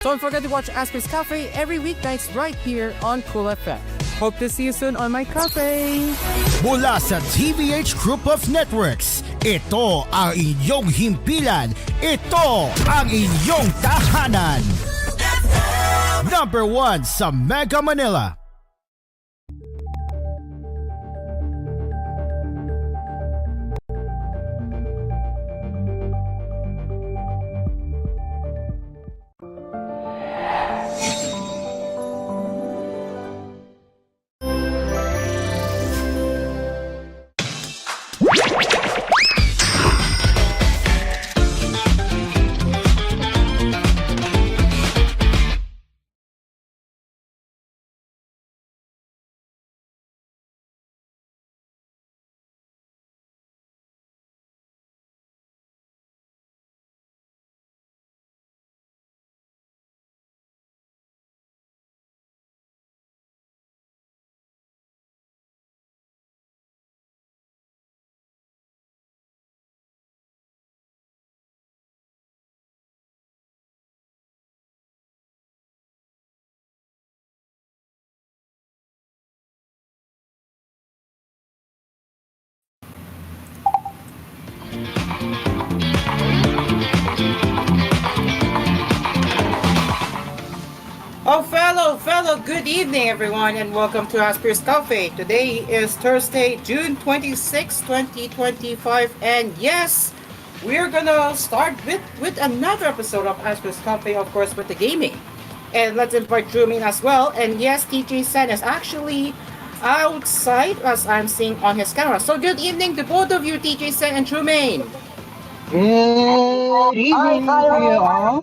Don't forget to watch Asphere's Cafe every weeknights right here on Cool FM. Hope to see you soon on my cafe. Mula sa TVH Group of Networks, ito ang inyong himpilan. Ito ang inyong tahanan. Number 1 sa Mega Manila. Oh, fellow, good evening, everyone, and welcome to Asphere's Cafe. Today is Thursday, June 26, 2025, and yes, we're gonna start with another episode of Asphere's Cafe, of course, with the gaming. And let's invite Drumin as well, and yes, TJ Sen is actually outside, as I'm seeing on his camera. So good evening to both of you, TJ Sen and Drumin. Good evening, Hi.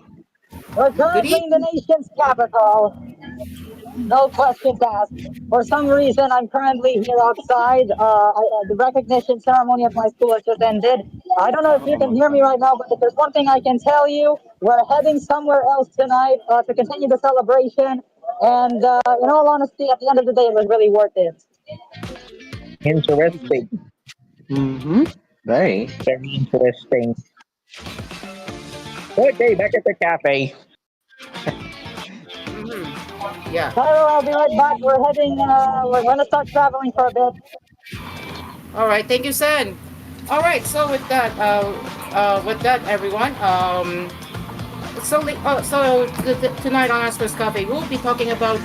We're currently in the nation's capital. No questions asked. For some reason, I'm currently here outside. The recognition ceremony of my school has just ended. I don't know if you can hear me right now, but if there's one thing I can tell you, we're heading somewhere else tonight to continue the celebration. And in all honesty, at the end of the day, it was really worth it. Interesting. Very interesting. Okay, back at the cafe. Yeah. Tyler, I'll be right back. We're going to start traveling for a bit. All right, thank you, Sen. All right, so with that, everyone, tonight on Asphere's Cafe, we'll be talking about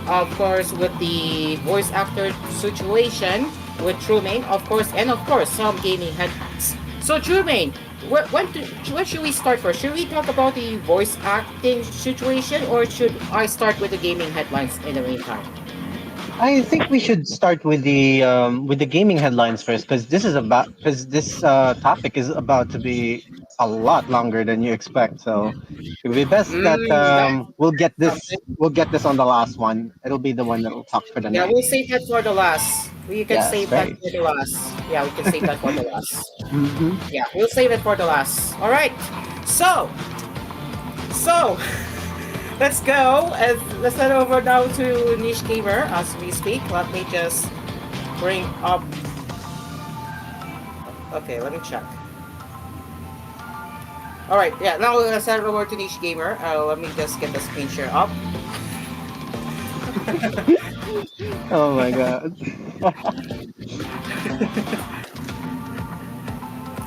of course, with the voice actor situation with Trumaine, of course, and of course, some gaming headlines. So, Trumaine, when should we start first? Should we talk about the voice acting situation, or should I start with the gaming headlines in the meantime? I think we should start with the gaming headlines first, because this topic is about to be a lot longer than you expect. So it would be best that we'll get this on the last one. It'll be the one that will talk for the Yeah, night. we'll save that for the last. We can Yes, save that right. for the last. Yeah, we can save that for the last. Mm-hmm. Yeah, we'll save it for the last. All right. So let's go. Let's head over now to Niche Gamer as we speak. Let me just bring up. Okay, let me check. All right. Yeah. Now let's head over to Niche Gamer. Let me just get the screen share up. Oh my god.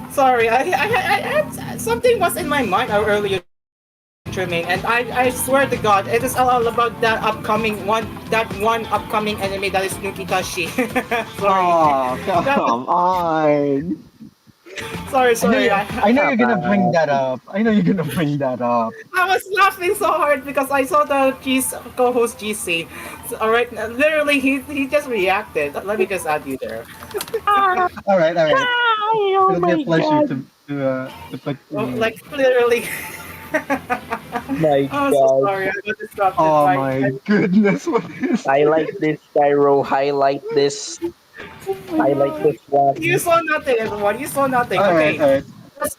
Sorry, I had something was in my mind earlier, Tremaine, and I swear to God, it is all about that one upcoming anime that is Nukitashi. Sorry. Oh, come on. Sorry. I know you're gonna bring that up. I was laughing so hard because I saw the co-host GC. So, all right, literally he just reacted. Let me just add you there. All right. It'll be a pleasure to put. Like literally. My I'm so God. sorry. I got distracted. Oh my goodness! What is? Highlight this, Cairo. Highlight this one. You saw nothing, everyone. You saw nothing. All Okay. right. Let's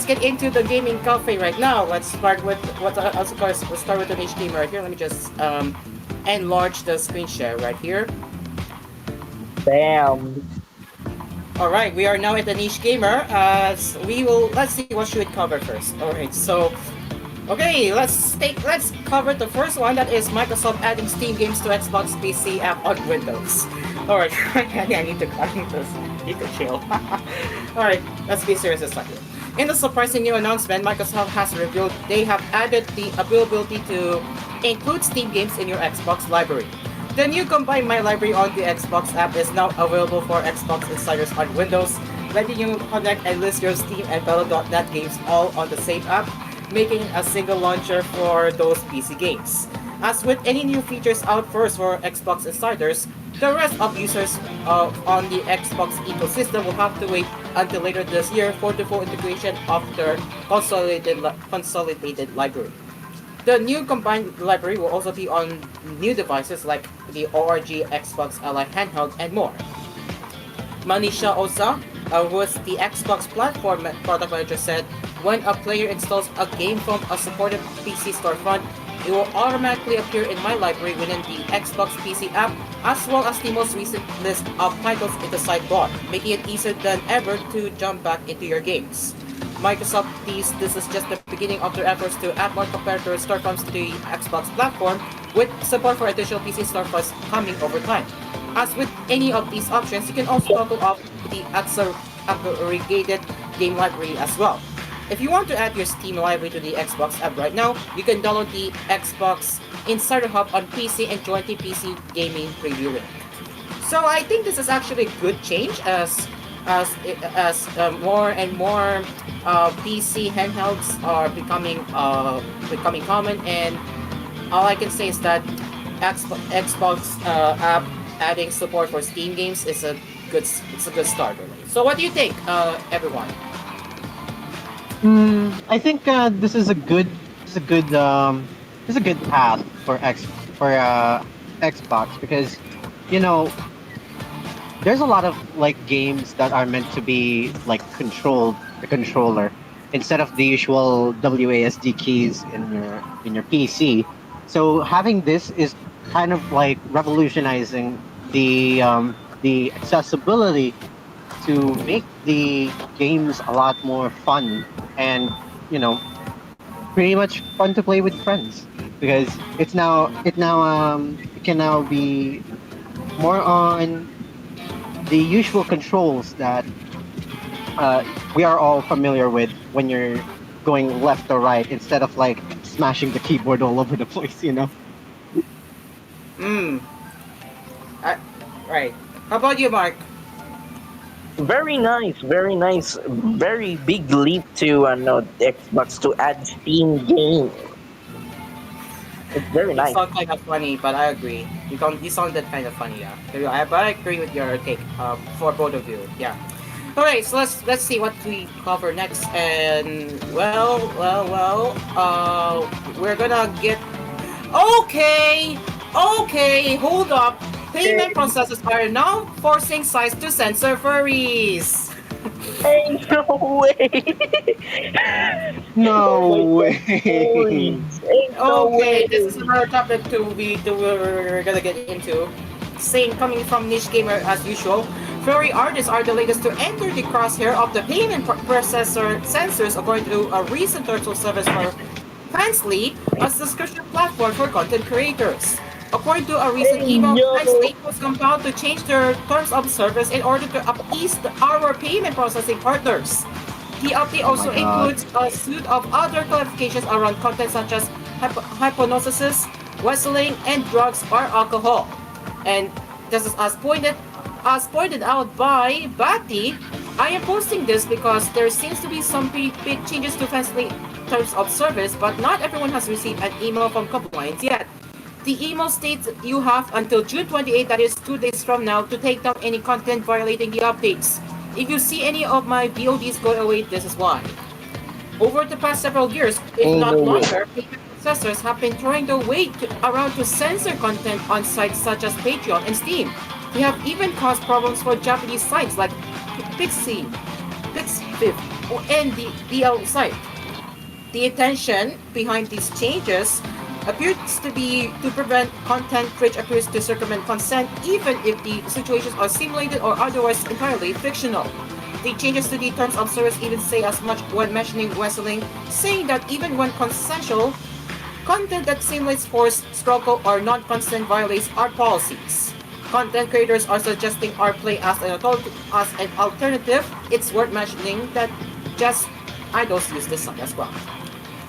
get into the gaming cafe right now. Let's start with of course, let's start with the niche gamer right here. Let me just enlarge the screen share right here. Damn. All right, we are now at the niche gamer. Let's see what should we cover first. All right, so Okay, let's cover the first one. That is Microsoft adding Steam games to Xbox PC app on Windows. All right, I need to chill. All right, let's be serious a second. In the surprising new announcement, Microsoft has revealed they have added the availability to include Steam games in your Xbox library. The new combined My Library on the Xbox app is now available for Xbox insiders on Windows, letting you connect and list your Steam and Battle.net games all on the same app, making a single launcher for those PC games. As with any new features out first for Xbox insiders, the rest of users on the Xbox ecosystem will have to wait until later this year for the full integration of their consolidated library. The new combined library will also be on new devices like the ORG Xbox Ally handheld and more. Manisha Oza, who is the Xbox platform product manager, said when a player installs a game from a supported PC storefront, it will automatically appear in my library within the Xbox PC app, as well as the most recent list of titles in the sidebar, making it easier than ever to jump back into your games. Microsoft teased this is just the beginning of their efforts to add more competitor storefronts to the Xbox platform, with support for additional PC storefronts coming over time. As with any of these options, you can also toggle off the aggregated game library as well. If you want to add your Steam library to the Xbox app right now, you can download the Xbox Insider Hub on PC and join the PC gaming preview link. So I think this is actually a good change as more and more PC handhelds are becoming common, and all I can say is that Xbox app adding support for Steam games is a good start really. So what do you think, everyone? I think this is a good path for Xbox because you know there's a lot of like games that are meant to be like controlled the controller instead of the usual WASD keys in your PC. So having this is kind of like revolutionizing the accessibility to make the games a lot more fun and you know pretty much fun to play with friends because it can now be more on the usual controls that we are all familiar with when you're going left or right instead of like smashing the keyboard all over the place, you know. Hmm. Right. How about you, Mark? Very nice, very nice. Very big leap to no, Xbox to add Steam games. It's very You nice. sound kind of funny, but I agree. You sounded kind of funny, yeah. But I agree with your take. For both of you, yeah. All right, so let's see what we cover next. And we're gonna get. Okay, hold up. Payment processors are now forcing sites to censor furries. Hey, no way! No way. Ain't no Okay, way! this is another topic we're gonna get into. Same coming from Niche Gamer as usual. Furry artists are the latest to enter the crosshair of the payment processor censors, according to a recent virtual service for Fansly, a subscription platform for content creators. According to a recent Hey, email, yo! Fansly was compelled to change their terms of service in order to appease our payment processing partners. The update Oh my also God. includes a suite of other clarifications around content such as hypnosis, whistling, and drugs or alcohol. And this is as pointed out by Bati. I am posting this because there seems to be some big changes to Fansly terms of service, but not everyone has received an email from compliance yet. The email states you have until June 28, that is 2 days from now, to take down any content violating the updates. If you see any of my VODs go away, this is why. Over the past several years, if Ain't not no way. longer, payment processors have been throwing their weight around to censor content on sites such as Patreon and Steam. They have even caused problems for Japanese sites like Pixfib, and the DL site. The intention behind these changes appears to be to prevent content which appears to circumvent consent, even if the situations are simulated or otherwise entirely fictional. The changes to the terms of service even say as much when mentioning wrestling, saying that even when consensual, content that simulates force, struggle, or non-consent violates our policies. Content creators are suggesting our play as an alternative. It's worth mentioning that just idols use this song as well.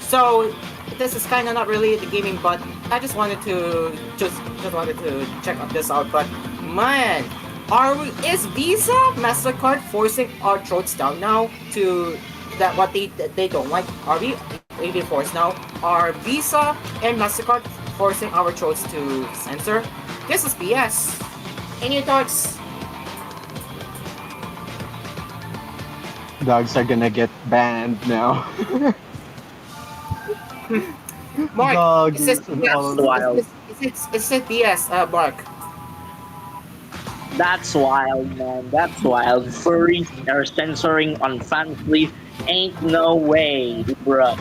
So this is kind of not related to gaming, but I just wanted to check out this out. But man, is Visa Mastercard forcing our throats down now to that what they don't like? Are we really forced now? Are Visa and Mastercard forcing our throats to censor? This is BS. Any thoughts? Dogs are gonna get banned now. Mark, Dogs is it and BS? all of Wild. Is it BS, Mark? That's wild, man. That's wild. Furries are censoring on Fansly. Ain't no way, bruh.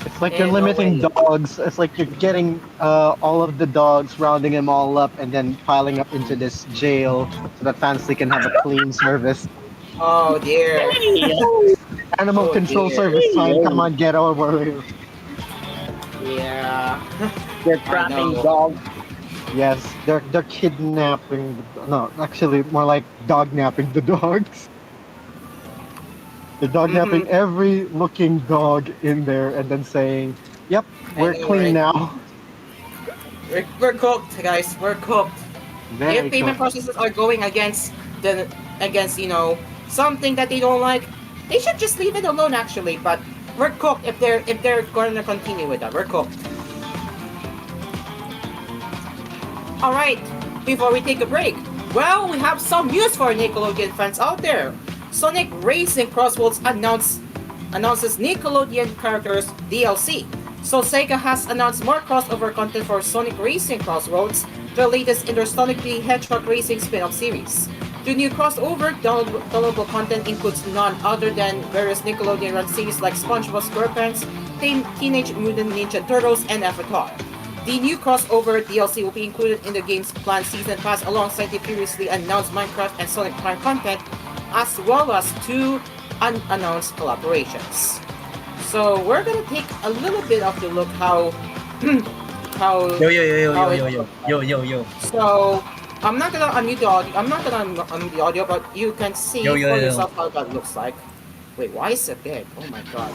It's like you're Eh, no limiting way. dogs. It's like you're getting all of the dogs, rounding them all up, and then piling up into this jail so that Fansly can have a clean service. Oh dear. Hey, Animal Oh control dear. service time. Come hey, on, get over it. Yeah. they're I trapping know. dogs. Yes, they're kidnapping. No, actually, more like dog napping the dogs. They're dog napping Mm-hmm. every looking dog in there, and then saying, "Yep, I we're know, clean right? now." We're cooked, guys. We're cooked. If Very payment cool. processes are going the against something that they don't like, they should just leave it alone actually. But we're cooked if they're going to continue with that. We're cooked. All right. Before we take a break, well, we have some news for Nickelodeon fans out there. Sonic Racing Crossroads announces Nickelodeon characters DLC. So Sega has announced more crossover content for Sonic Racing Crossroads, the latest in their Sonic the Hedgehog Racing spin-off series. The new crossover downloadable content includes none other than various Nickelodeon run series like SpongeBob SquarePants, Teenage Mutant Ninja Turtles, and Avatar. The new crossover DLC will be included in the game's planned season pass alongside the previously announced Minecraft and Sonic Prime content, as well as two unannounced collaborations. So we're gonna take a little bit of the look how how Yo yo yo yo how yo it yo yo yo yo yo so I'm not gonna unmute the audio. I'm not gonna unmute the audio, but you can see yo yo for yo. yourself how that looks like. Wait, why is it big? Oh my god.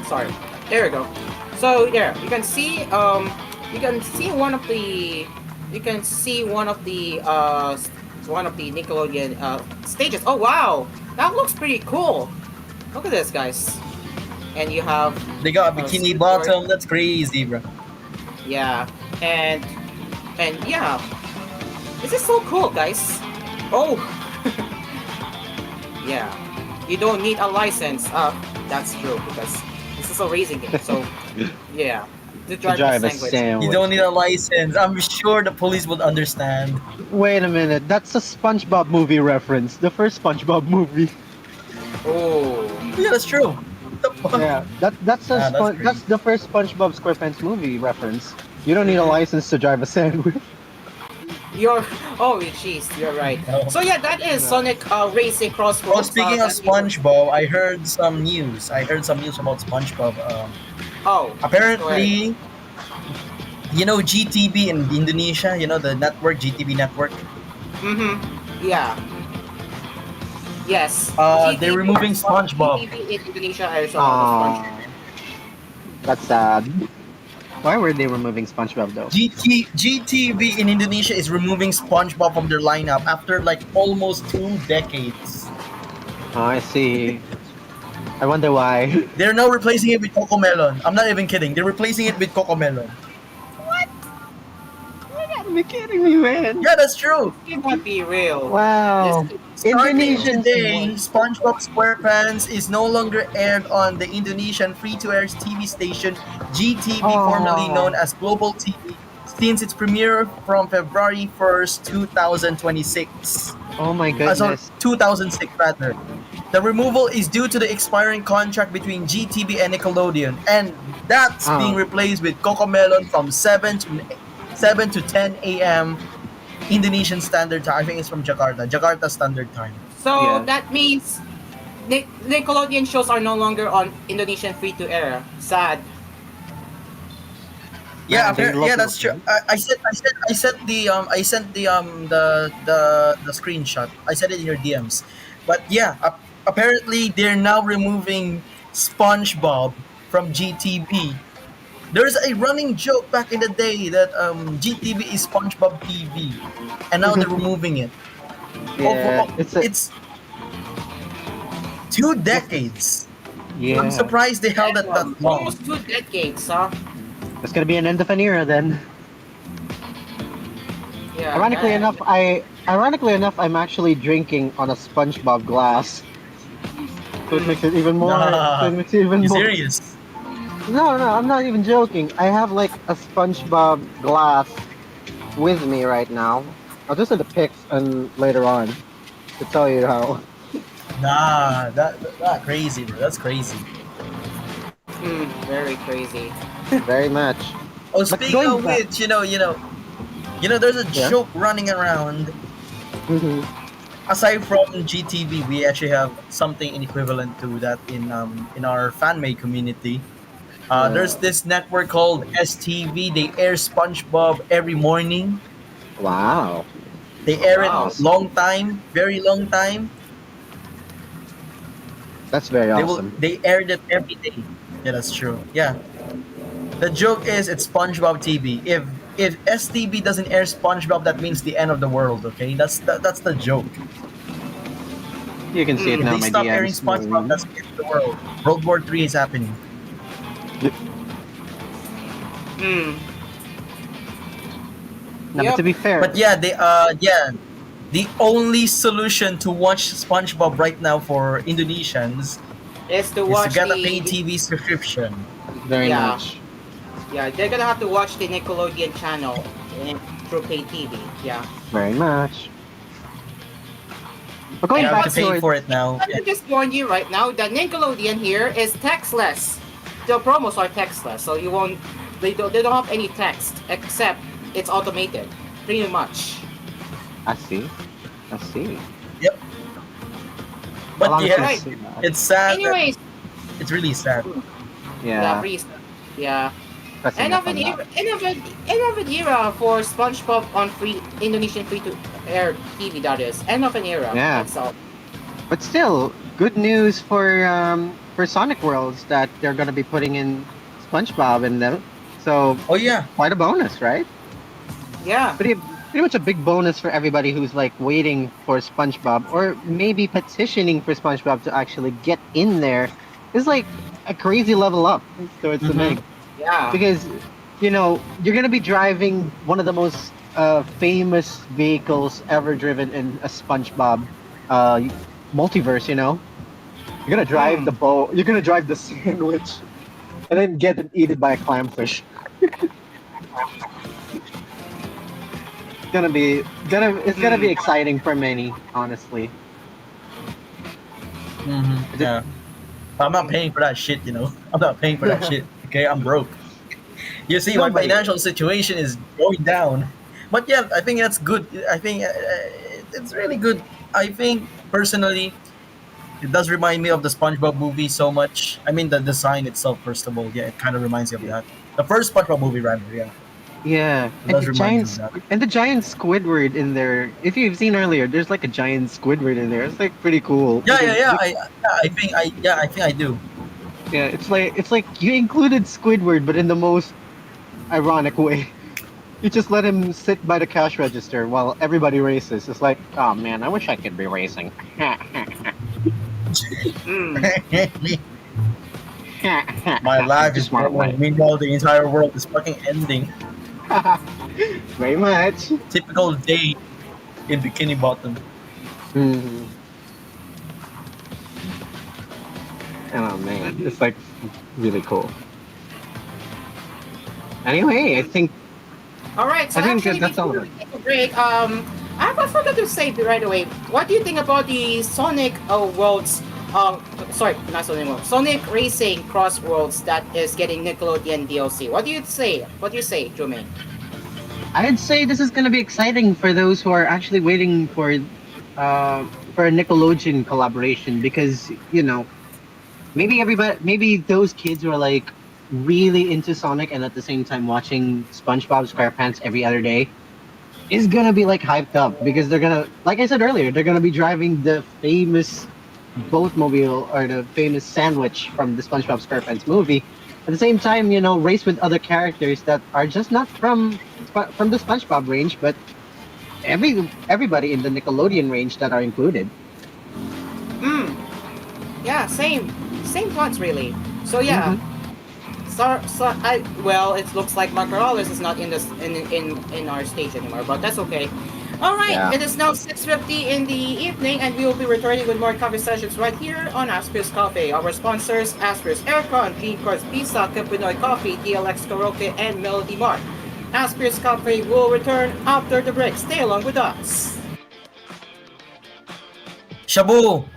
Sorry. There we go. So there, you can see one of the Nickelodeon stages. Oh wow, that looks pretty cool. Look at this, guys. And you have They got a bikini Squidward. bottom. That's crazy, bro. Yeah, and yeah, this is so cool, guys. Oh, yeah. You don't need a license. That's true because this is a racing game. So yeah, to To drive the drive a sandwich. You sandwich. don't need a license. I'm sure the police would understand. Wait a minute, that's a SpongeBob movie reference. The first SpongeBob movie. Oh, Yeah, that's true. What the fuck? Yeah, that's That's that's crazy. the first SpongeBob SquarePants movie reference. You don't need a Mhm. license to drive a sandwich. you're oh jeez, you're right. No. So yeah, that is Yeah. Sonic Racing Oh, Crossroads. speaking of That we were- SpongeBob, I heard some news. I heard some news about SpongeBob. Oh, go ahead. Apparently, GTV in Indonesia. You know the network, GTV network. Yeah. Yes. They're removing SpongeBob. GTV in Indonesia. I saw the SpongeBob. Aww, that's sad. Why were they removing SpongeBob though? GTV in Indonesia is removing SpongeBob from their lineup after like almost 2 decades. Oh, I see. I wonder why. They're now replacing it with Cocomelon. I'm not even kidding. They're replacing it with Cocomelon. You gotta be kidding me, man. Yeah, that's true. It won't be real. Wow. This- Starting Indonesians today, want- SpongeBob SquarePants is no longer aired on the Indonesian free-to-air TV station GTV, formerly known as Global TV, since its premiere from February 1st, 2026. Oh my So goodness. 2006 rather. The removal is due to the expiring contract between GTV and Nickelodeon, and that's being Oh. replaced with Cocomelon from 7 to 10 a.m. Indonesian Standard Time. I think it's from Jakarta Standard Time. So Yeah. that means Nickelodeon shows are no longer on Indonesian free to air. Sad. Yeah, Man, they yeah, love that's true. milking. I sent I sent the screenshot. I sent it in your DMs. But yeah, apparently they're now removing SpongeBob from GTV. There's a running joke back in the day that GTV is SpongeBob TV, and now they're removing it. Yeah, It's two this is decades. I'm yeah. surprised they held it that long. Almost 2 decades, huh? It's gonna be an end of an era then. Yeah, Ironically enough, I'm actually drinking on a SpongeBob glass, so it makes it even more. So Nah, it makes it even you more. serious? No, no, I'm not even joking. I have like a SpongeBob glass with me right now. I'll just send the pics and later on to tell you how. Nah, that crazy, bro. That's crazy. very crazy. Very much. Oh, But speaking going of back, which, there's a yeah. joke running around. Hmm. Aside from GTV, we actually have something in equivalent to that in our fan made community. There's this network called STV. They air SpongeBob every morning. Wow, They air it Wow. awesome. long time, very long time. That's very awesome. They aired it every day. Yeah, that's true. Yeah. The joke is it's SpongeBob TV. If STV doesn't air SpongeBob, that means the end of the world. Okay, that's the joke. You can see it If now, they my stop airing DMs. SpongeBob, that's the end of the world. World War III is happening. Hmm. No, but Yep. to be fair, But yeah, the only solution to watch SpongeBob right now for Indonesians Is to is to watch get a paid the TV subscription. very yeah much, yeah they're gonna have to watch the Nickelodeon channel through pay TV. Yeah. very much. But You going And have back to what's pay towards, for it now. Let me just warn you right now that Nickelodeon here is textless. The promos are textless, so you won't. They don't have any text except it's automated, pretty much. I see, I see. Yep. How But long yeah, Right. since? it's sad. Anyways, It's really sad. yeah, Yeah, pretty. Yeah. that's End enough of an on that. era. End of an era for SpongeBob on free Indonesian free to air TV. That is end of an era. Yeah. That's all. But still, good news for Sonic Worlds that they're gonna be putting in SpongeBob in them. So Oh yeah. quite a bonus, right? Yeah. Pretty much a big bonus for everybody who's like waiting for SpongeBob or maybe petitioning for SpongeBob to actually get in there. It's like a crazy level up towards the Mm-hmm. thing Yeah. because you're gonna be driving one of the most famous vehicles ever driven in a SpongeBob uh, multiverse. You're gonna drive the boat. You're gonna drive the sandwich, and then get eaten by a clamfish. It's gonna be exciting for many, honestly. Mm-hmm. Yeah. I'm not paying for that shit. I'm not paying for that shit. Okay, I'm broke. You see, my Nobody is. financial situation is going down. But yeah, I think that's good. I think it's really good. I think personally, it does remind me of the SpongeBob movie so much. I mean, the design itself, first of all, yeah, it kind of reminds me of that. The first SpongeBob movie, rather, yeah, Yeah, it does remind me of that. and the giant Squidward in there. If you've seen earlier, there's like a giant Squidward in there. It's like pretty cool Yeah, because yeah, yeah. I think I do. yeah, it's like you included Squidward, but in the most ironic way. You just let him sit by the cash register while everybody races. It's like, oh man, I wish I could be racing. My life is Smart normal. way. Meanwhile, the entire world is fucking ending. Very much. Typical day in Bikini Bottom. Mhm. Oh man, it's like really cool. Anyway, All right. So I think actually, that's all before of we it. take a break, I forgot to say right away. What do you think about the Sonic Worlds? Sorry, not Sonic Worlds. Sonic Racing Cross Worlds that is getting Nickelodeon DLC. What do you say? What do you say, Jermaine? I'd say this is gonna be exciting for those who are actually waiting for for a Nickelodeon collaboration because maybe those kids were like really into Sonic and at the same time watching SpongeBob SquarePants every other day is gonna be like hyped up because they're gonna, like I said earlier, they're gonna be driving the famous boatmobile or the famous sandwich from the SpongeBob SquarePants movie. At the same time, race with other characters that are just not from the SpongeBob range, but everybody in the Nickelodeon range that are included. Yeah, same thoughts really. So yeah. It looks like Macarolis is not in this in our stage anymore, but that's okay. All right, Yeah. It is now 6:50 in the evening, and we will be returning with more coffee sessions right here on Asphere's Coffee. Our sponsors: Asphere's Aircon, Dream Course Pizza, Pinoy Coffee, DLX Karaoke, and Melody Mart. Asphere's Coffee will return after the break. Stay along with us. Shabu!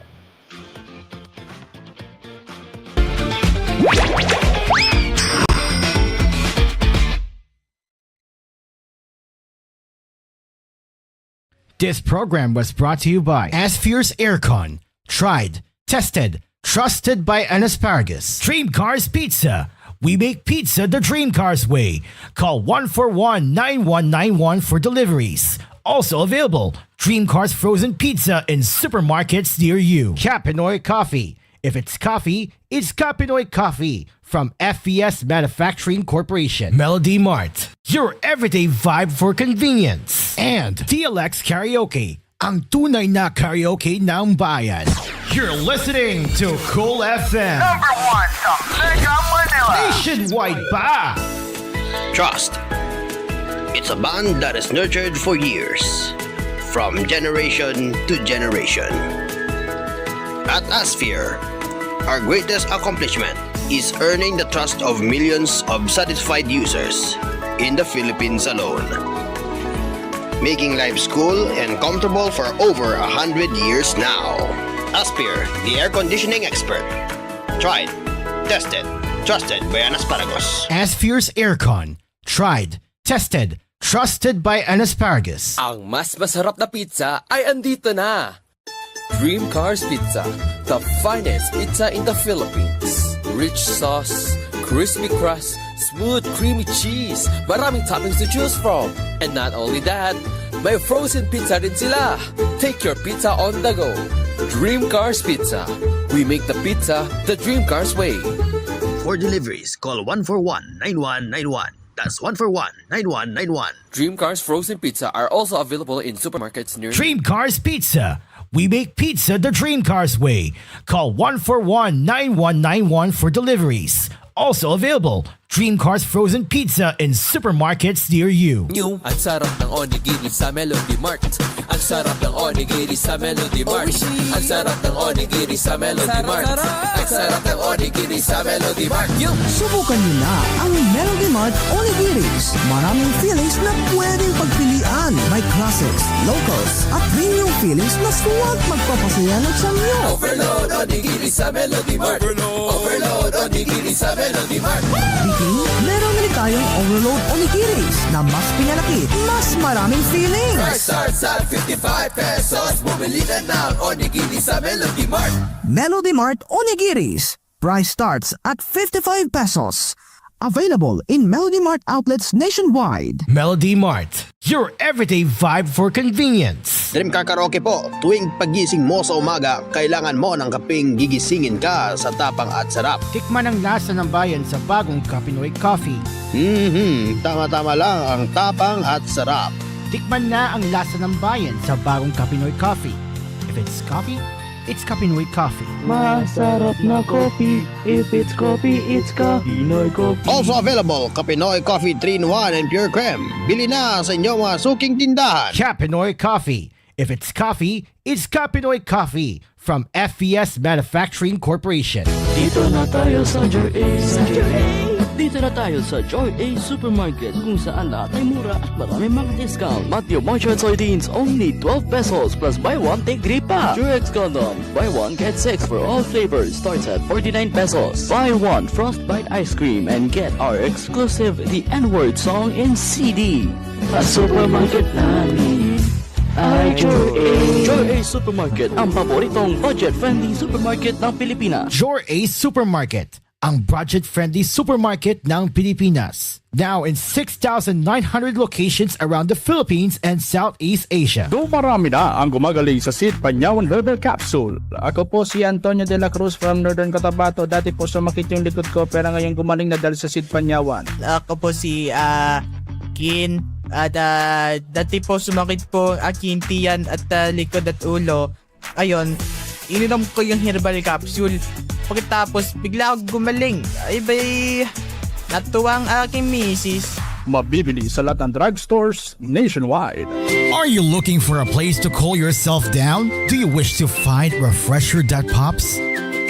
This program was brought to you by Asphere's Aircon. Tried, tested, trusted by an asparagus. Dream Cars Pizza. We make pizza the Dream Cars way. Call 141-9191 for deliveries. Also available, Dream Cars Frozen Pizza in supermarkets near you. Pinoy Coffee. If it's coffee, it's Pinoy Coffee from FES Manufacturing Corporation. Melody Mart, your everyday vibe for convenience. And DLX Karaoke, ang tunay na karaoke ng bayan. You're listening to Cool FM. Number 1 sa Mega Manila. Nationwide ba? Trust. It's a bond that is nurtured for years, from generation to generation. At Asphere, our greatest accomplishment is earning the trust of millions of satisfied users in the Philippines alone. Making life cool and comfortable for over 100 years now. Asphere, the air conditioning expert. Tried, tested, trusted by an asparagus. Asphere's Aircon. Tried, tested, trusted by an asparagus. Ang mas masarap na pizza ay andito na. Dream Cars Pizza, the finest pizza in the Philippines. Rich sauce, crispy crust, smooth creamy cheese, maraming toppings to choose from. And not only that, may frozen pizza rin sila. Take your pizza on the go. Dream Cars Pizza. We make the pizza the Dream Cars way. For deliveries, call 141-9191. That's 141-9191. Dream Cars Frozen Pizza are also available in supermarkets near Dream Cars Pizza. We make pizza the Dream Cars way. Call 141-9191 for deliveries. Also available, Dream Cars Frozen Pizza in supermarkets near you. New. Ang sarap ng onigiri sa Melody Mart. Ang sarap ng onigiri sa Melody Mart. Ang sarap ng onigiri sa Melody Mart. Ang sarap ng onigiri sa Melody Mart. Subukan niyo na ang Melody Mart Onigiris. Maraming feelings na pwedeng pagpilian. May classics, locals, at premium feelings na suwag magpapasaya ng samyo. Overload onigiri sa Melody Mart. Overload onigiri sa Melody Mart. Biking, meron rin tayong Overload Onigiris na mas pinalaki, mas maraming feelings. Price starts at 55 pesos. Bumili na ng onigiri sa Melody Mart. Melody Mart Onigiris. Price starts at 55 pesos. Available in Melody Mart outlets nationwide. Melody Mart, your everyday vibe for convenience. Dream Car Karaoke po, tuwing pagising mo sa umaga, kailangan mo ng kapeng gigisingin ka sa tapang at sarap. Tikman ang lasa ng bayan sa bagong Pinoy Coffee. Tama-tama lang ang tapang at sarap. Tikman na ang lasa ng bayan sa bagong Pinoy Coffee. If it's coffee, it's Pinoy Coffee. Masarap na coffee. If it's coffee, it's Pinoy Coffee. Also available, Pinoy Coffee 3-in-1 and Pure Creme. Bili na sa inyong mga suking tindahan. Pinoy Coffee. If it's coffee, it's Pinoy Coffee from FES Manufacturing Corporation. Dito na tayo sa Joy A. Dito na tayo sa Joy A Supermarket kung saan lahat ay mura at marami mga discount. Matthew Moisture Soybeans only 12 pesos plus buy one take 3 pa. Durex condoms buy one get 6 for all flavors starts at 49 pesos. Buy one Frostbite ice cream and get our exclusive The N-Word song in CD. Sa supermarket namin, Ay, Joy A! Joy A Supermarket, ang paboritong budget-friendly supermarket ng Pilipinas. Joy A Supermarket, ang budget-friendly supermarket ng Pilipinas. Now in 6,900 locations around the Philippines and Southeast Asia. Dumarami na ang gumagaling sa Sid Panyawan Herbal Capsule. Ako po si Antonio de la Cruz from Northern Cotabato. Dati po sumakit yung likod ko pero ngayon gumaling na dahil sa Sid Panyawan. Ako po si Kin. At dati po sumakit po aking tiyan at likod at ulo. Ayun, ininom ko yung herbal capsule. Pagkatapos bigla ako gumaling. Ay bay, natuwang aking misis. Mabibili sa lahat ng drugstores nationwide. Are you looking for a place to cool yourself down? Do you wish to find refresher that pops?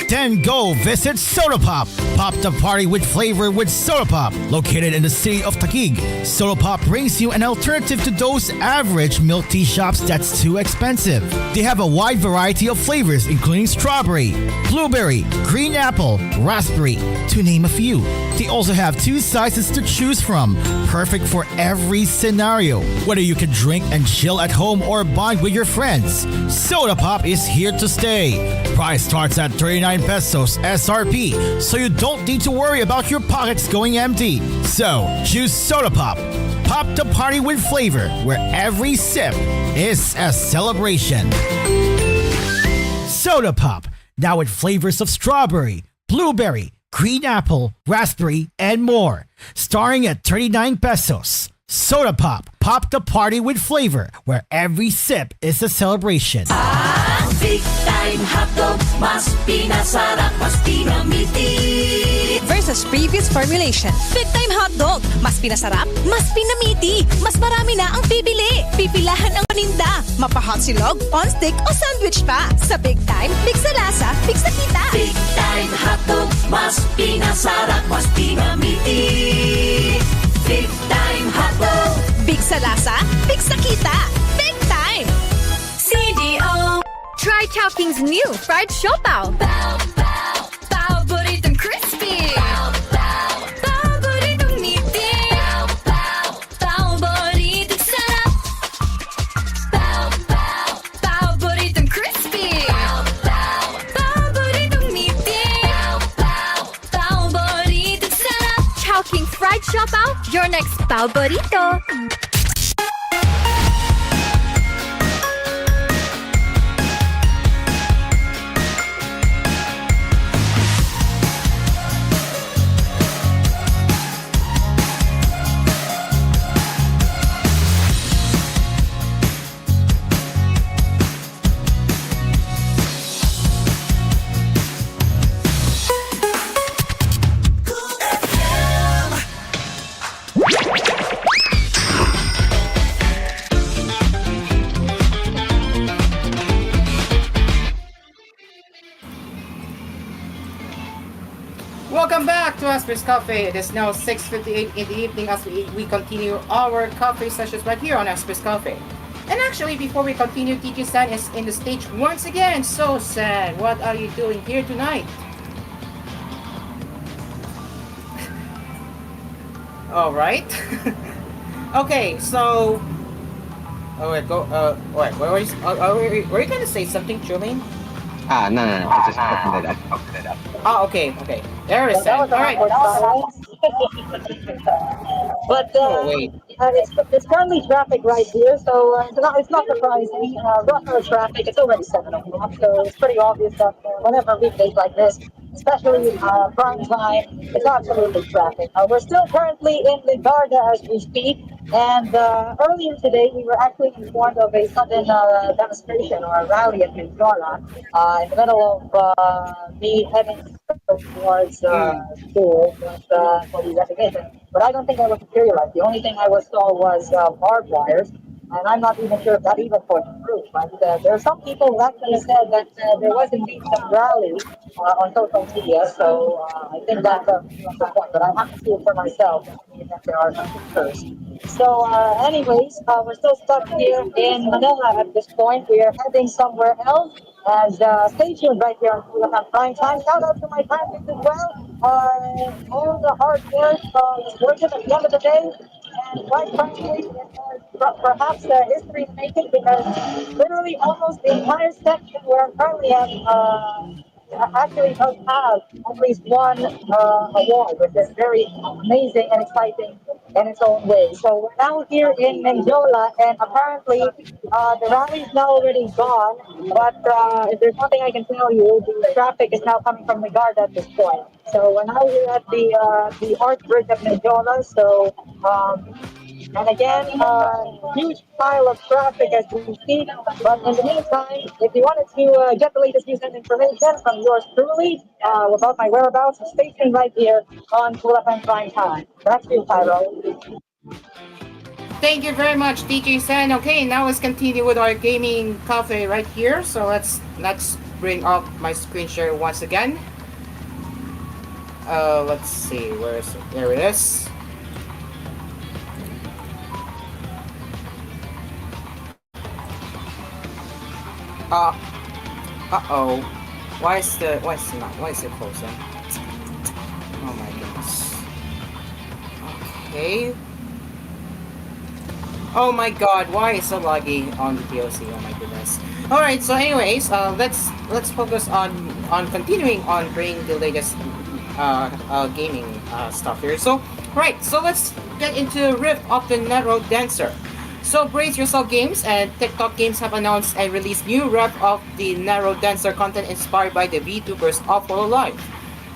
Then go visit Soda Pop. Pop the party with flavor with Soda Pop. Located in the city of Taguig, Soda Pop brings you an alternative to those average milk tea shops that's too expensive. They have a wide variety of flavors including strawberry, blueberry, green apple, raspberry, to name a few. They also have 2 sizes to choose from, perfect for every scenario. Whether you can drink and chill at home or bond with your friends, Soda Pop is here to stay. Price starts at 39 pesos SRP, so you don't need to worry about your pockets going empty. So, choose Soda Pop. Pop the party with flavor, where every sip is a celebration. Soda Pop, now with flavors of strawberry, blueberry, green apple, raspberry, and more. Starting at 39 pesos. Soda Pop. Pop the party with flavor, where every sip is a celebration. Big time hotdog, mas pinasarap, mas pinamiti. Versus previous formulation. Big time hotdog, mas pinasarap, mas pinamiti. Mas marami na ang bibili. Pipilahan ang paninda. Mapa-hot silog, on stick o sandwich pa. Sa Big Time, big sa lasa, big sa kita. Big time hotdog, mas pinasarap, mas pinamiti. Big time hotdog. Big sa lasa, big sa kita. Big time! CDO. Try Chowking's new fried siopaw. Pow, pow, pow, buritong crispy. Pow, pow, pow, buritong meaty. Pow, pow, pow, buritong sarap. Pow, pow, pow, buritong crispy. Pow, pow, pow, buritong meaty. Pow, pow, pow, buritong sarap. Chowking fried siopaw, your next pow burrito. Welcome back to Asphere's Cafe. It is now 6:58 in the evening as we continue our coffee sessions right here on Asphere's Cafe. And actually, before we continue, TG San is in the stage once again. So, San, what are you doing here tonight? All right. Okay, so. Oh wait, go. Wait, were you gonna say something, Julian? No. I just opened it up. Oh, okay. There is San. All right. But wait. it's currently traffic right here, so it's not surprising. Rush hour traffic, it's already 7 o'clock, so it's pretty obvious that whenever weekdays like this, especially prime time, it's absolutely traffic. We're still currently in the Garda as we speak, and earlier today we were actually informed of a sudden demonstration or a rally at Mindoro in the middle of me heading towards school for the recognition. But I don't think I was materialized. The only thing I saw was barbed wires, and I'm not even sure if that even holds true. But there are some people who actually said that there was indeed some rally on social media, so I think that's the point. But I have to see it for myself if there are some pictures. So anyways, we're still stuck here in Manila at this point. We are heading somewhere else. And stay tuned right here on Kulahan Prime Time. Shout out to my families as well. All the hard work is worth it at the end of the day. And quite frankly, it was perhaps history making because literally almost the entire section where I'm currently at actually does have at least one award, which is very amazing and exciting in its own way. So we're now here in Menjola, and apparently the rally is now already gone. But if there's one thing I can tell you, the traffic is now coming from the guard at this point. So we're now here at the Arch Bridge of Menjola. So and again, huge pile of traffic as we speak. But in the meantime, if you wanted to get the latest news and information from yours truly about my whereabouts, stay tuned right here on Cool FM Prime Time. Back to you, Pyro. Thank you very much, DJ Sen. Okay, now let's continue with our gaming cafe right here. So let's bring up my screen share once again. Let's see, where is it? There it is. Uh, uh-oh. Why is it frozen? Oh my goodness. Okay. Oh my god, why is so laggy on the POC? Oh my goodness. Alright, so anyways, let's focus on continuing on bringing the latest gaming stuff here. So, right, so let's get into Rift of the Narrow Dancer. So Brace Yourself Games and TikTok Games have announced and released new Rift of the Narrow Dancer content inspired by the VTubers of Hololive.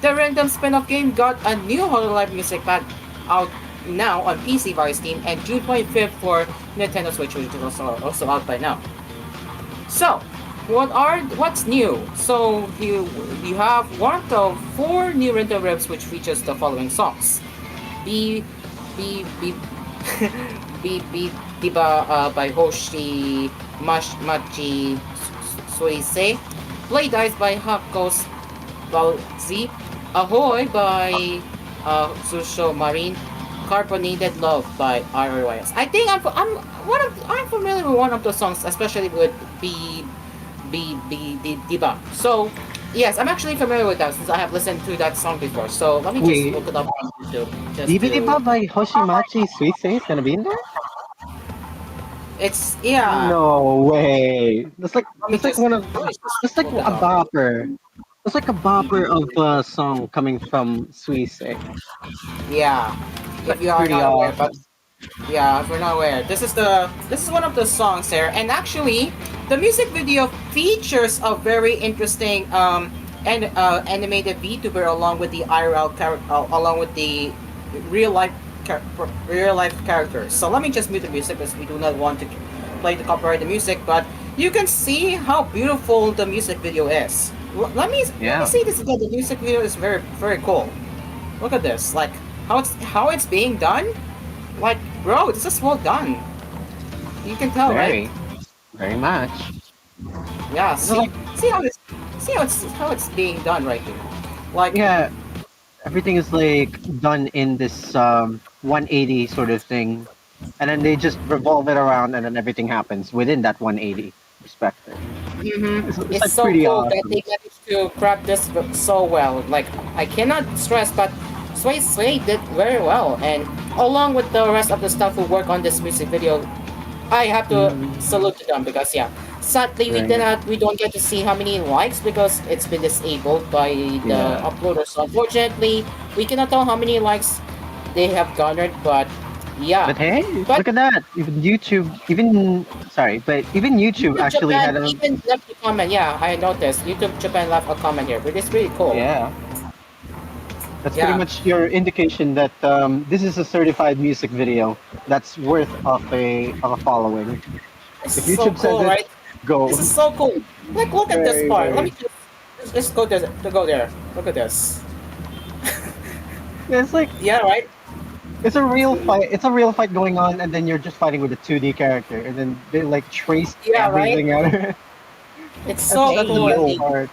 The random spin-off game got a new Hololive music pack out now on PC via Steam and June 25th for Nintendo Switch, which is also out by now. So, what's new? So you have one of 4 new rental rips which features the following songs: Be Be Diba by Hoshi Machi Suise, Play Dice by Hakos Balzi, Ahoy by Susho Marine, Carbonated Love by RRYS. I think I'm familiar with one of the songs, especially with Be Diba. So yes, I'm actually familiar with that since I have listened to that song before. So let me just Wait, look it up on YouTube. DVD by Hoshimachi Suise is gonna be in there? It's yeah. No way. Let me That's like look it a up. bopper. It's like a bopper of a song coming from Suisse. Yeah, if That's you are pretty not aware, but awesome. yeah, if you're not aware, this is one of the songs there, and actually, the music video features a very interesting and animated VTuber along with the IRL character, along with the real life real life characters. So let me just mute the music because we do not want to play the copyrighted music, but you can see how beautiful the music video is. Let me see this again. The music video is very very cool. Look at this, like how it's being done. Like, bro, this is well done. You can tell, Very, right? very much. Yeah. It's like, How it's being done right here. Like, yeah, everything is like done in this 180 sort of thing, and then they just revolve it around, and then everything happens within that 180 perspective. It's it's like so pretty cool that awesome. they managed to craft this so well. Like, I cannot stress, but Sway did very well, and along with the rest of the staff who work on this music video, I have to salute to them because yeah, sadly Right. we don't get to see how many likes because it's been disabled by the Yeah. uploader. So unfortunately, we cannot tell how many likes they have garnered, but yeah. But hey, But look at that! Even YouTube YouTube actually Japan had a even left a comment. Yeah, I noticed. YouTube Japan left a comment here, but it's really cool. yeah. That's pretty Yeah, much your indication that this is a certified music video that's worth of a following. this If is so YouTube says cool, it, right? go. This is so cool. Like, look at this Very, part. Let me very. just go there. Look at this. Yeah, it's like Yeah, right. it's a real fight. It's a real fight going on, and then you're just fighting with a 2D character, and then they like traced Yeah, right. everything out of it. It's That's so that's the cool. best part.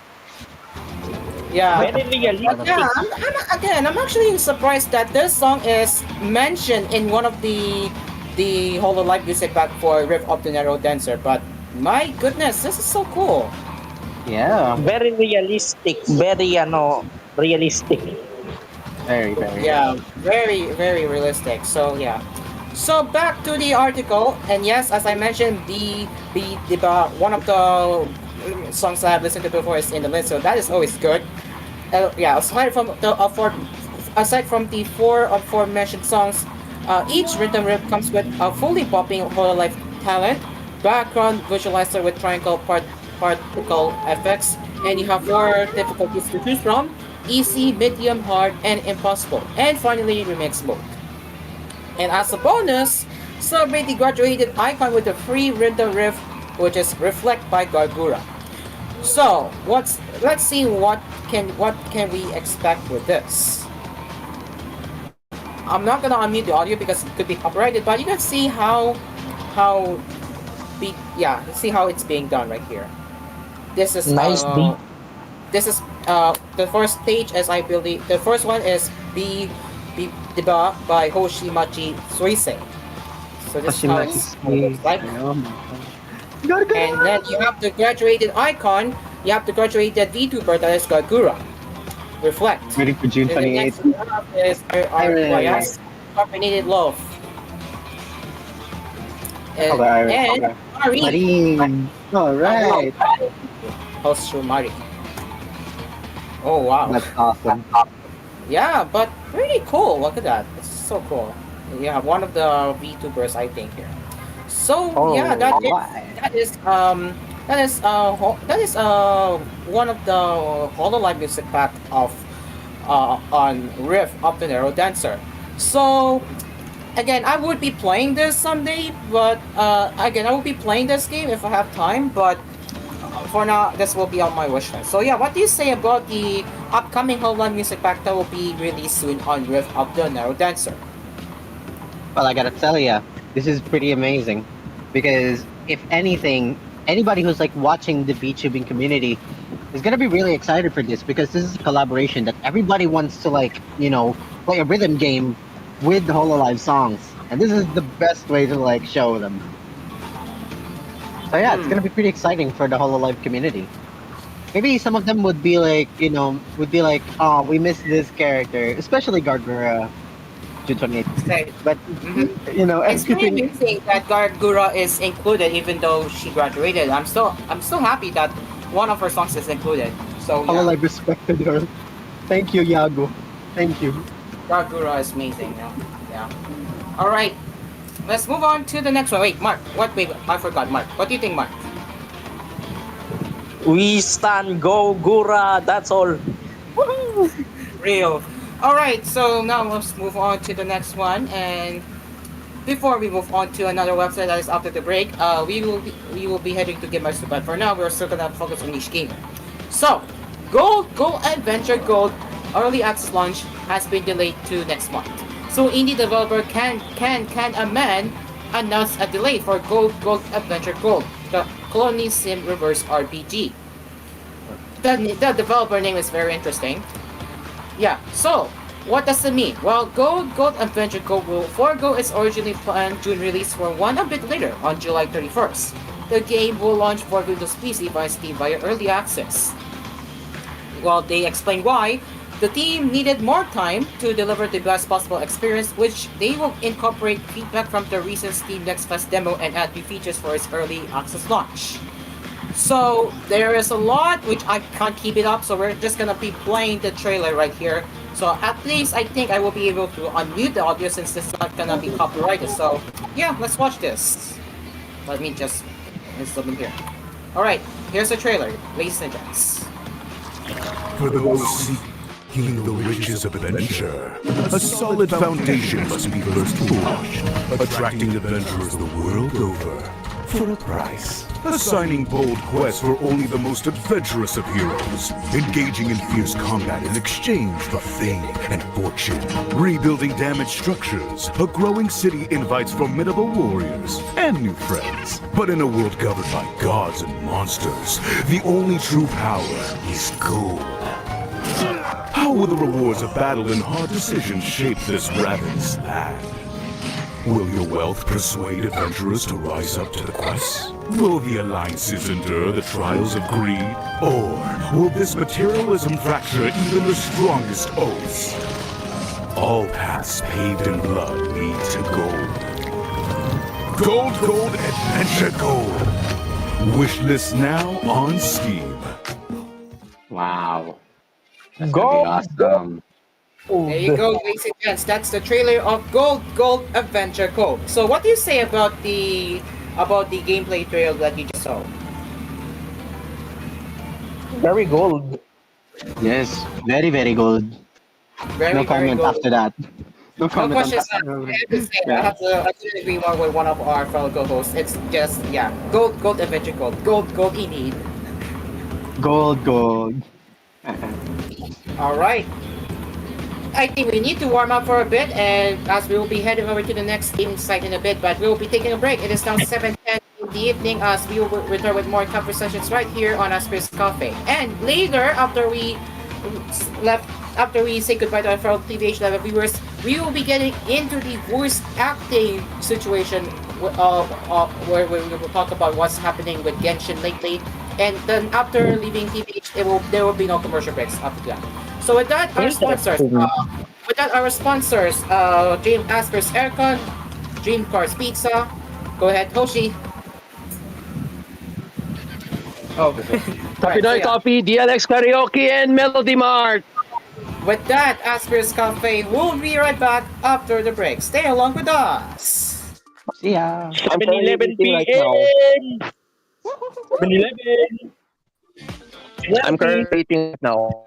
Yeah. Very But realistic. yeah, I'm actually surprised that this song is mentioned in one of the Hololive music pack for Rift of the Narrow Dancer. But my goodness, this is so cool. Yeah. Very realistic. Very realistic. Very, very. Yeah, very very realistic. So yeah. So back to the article, and yes, as I mentioned, one of the songs that I've listened to before is in the list, so that is always good. Yeah, aside from the four aforementioned songs, each rhythm riff comes with a fully popping hololive talent, background visualizer with triangle particle effects, and you have four difficulties to choose from: easy, medium, hard, and impossible. And finally, remix mode. And as a bonus, celebrate the graduated icon with a free rhythm riff, which is Reflect by Gargura. So, let's see what can we expect with this. I'm not gonna unmute the audio because it could be copyrighted, but you can see see how it's being done right here. This is Nice beat. This is the first stage, as I believe. The first one is Diba by Hoshimachi Suisei. So this is how it looks like. And then you have the graduated icon. You have the graduated VTuber that is Gagura. Reflect. Ready for June 28th. The next one is our Carbonated Love. And Marine. All right. Hosumari. Oh wow. That's awesome. Yeah, but pretty cool. Look at that. It's so cool. You have one of the VTubers, I think, here. So yeah, that is one of the Hololive music pack of on Riff of the Narrow Dancer. So again, I would be playing this someday, but again, I will be playing this game if I have time, but for now, this will be on my wish list. So yeah, what do you say about the upcoming Hololive music pack that will be released soon on Riff of the Narrow Dancer? Well, I gotta tell ya, this is pretty amazing, because if anything, anybody who's like watching the VTubing community is gonna be really excited for this, because this is a collaboration that everybody wants to play a rhythm game with the Hololive songs, and this is the best way to show them. So yeah, it's gonna be pretty exciting for the Hololive community. Maybe some of them would be like, oh, we missed this character, especially Gargura, June 28th. But it's really amazing that Gargura is included, even though she graduated. I'm still happy that one of her songs is included. So yeah. Hololive respected her. Thank you, Yago. Thank you. Gargura is amazing. Yeah. All right. Let's move on to the next one. Wait, Mark. Wait, I forgot. Mark, what do you think, Mark? We stand Go Gura. That's all. Real. All right. So now let's move on to the next one. And before we move on to another website that is after the break, we will be heading to Gimasu. But for now, we're still gonna focus on Niche Gamer. So, Gold Adventure Gold early access launch has been delayed to next month. So indie developer Can a Man announced a delay for Gold Adventure Gold, the Colony Sim Reverse RPG. The developer name is very interesting. Yeah, so what does it mean? Well, Gold Adventure Gold will forego its originally planned June release for one a bit later on July 31st. The game will launch for Windows PC by Steam via early access. Well, they explain why. The team needed more time to deliver the best possible experience, which they will incorporate feedback from the recent Steam Next Fest demo and add new features for its early access launch. So there is a lot which I can't keep it up, so we're just gonna be playing the trailer right here. So at least I think I will be able to unmute the audio since this is not gonna be copyrighted. So yeah, let's watch this. Let me just install them here. Alright, here's the trailer, ladies and gents. For those seeking the riches of adventure, a solid foundation must be first forged, attracting adventurers the world over for a price. Assigning bold quests for only the most adventurous of heroes, engaging in fierce combat in exchange for fame and fortune, rebuilding damaged structures, a growing city invites formidable warriors and new friends. But in a world governed by gods and monsters, the only true power is gold. How will the rewards of battle and hard decisions shape this ravenous land? Will your wealth persuade adventurers to rise up to the quest? Will the alliances endure the trials of greed? Or will this materialism fracture even the strongest oaths? All paths paved in blood lead to gold. Gold, gold, adventure gold. Wishlist now on Steam. Wow. That's gonna be awesome. There you go, ladies and gents. That's the trailer of Gold Adventure Code. So, what do you say about the gameplay trailer that you just saw? Very gold. Yes, very, very good. No comment after that. No No comment on questions. that. I have to say, I couldn't agree more with one of our fellow co-hosts. It's just, yeah, Gold Adventure Code. Gold indeed. Gold, gold. All right. I think we need to warm up for a bit, and as we will be heading over to the next gaming site in a bit, but we will be taking a break. It is now 7:10 in the evening as we will return with more cover sessions right here on Asphere's Cafe. And later, after we say goodbye to our fellow TVH level viewers, we will be getting into the voice acting situation where we will talk about what's happening with Genshin lately. And then after leaving TVH, there will be no commercial breaks after that. So with that, our sponsors, Asphere's Aircon, Dream Cars Pizza. Go ahead, Hoshi. Oh, Pinoy Coffee, DLX Karaoke, and Melody Mart. With that, Asphere's Cafe will be right back after the break. Stay along with us. See ya. 7-Eleven PM. 7-Eleven. I'm currently eating now.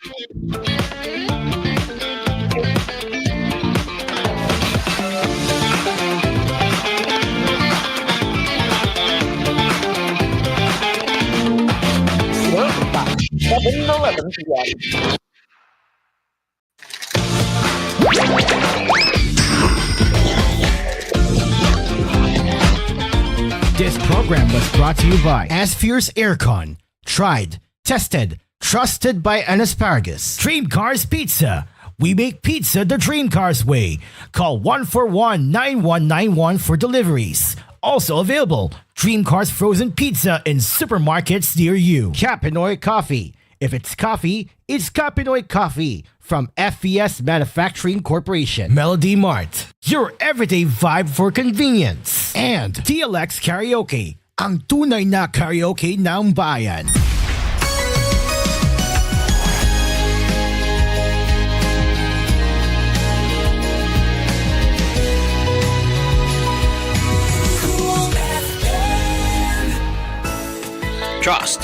This program was brought to you by Asphere's Aircon. Tried, tested, trusted by an asparagus. Dream Cars Pizza. We make pizza the Dream Cars way. Call 141-9191 for deliveries. Also available, Dream Cars Frozen Pizza in supermarkets near you. Capinoy Coffee. If it's coffee, it's Capinoy Coffee from FES Manufacturing Corporation. Melody Mart. Your everyday vibe for convenience. And TLX Karaoke. Ang tunay na karaoke ng bayan. Trust.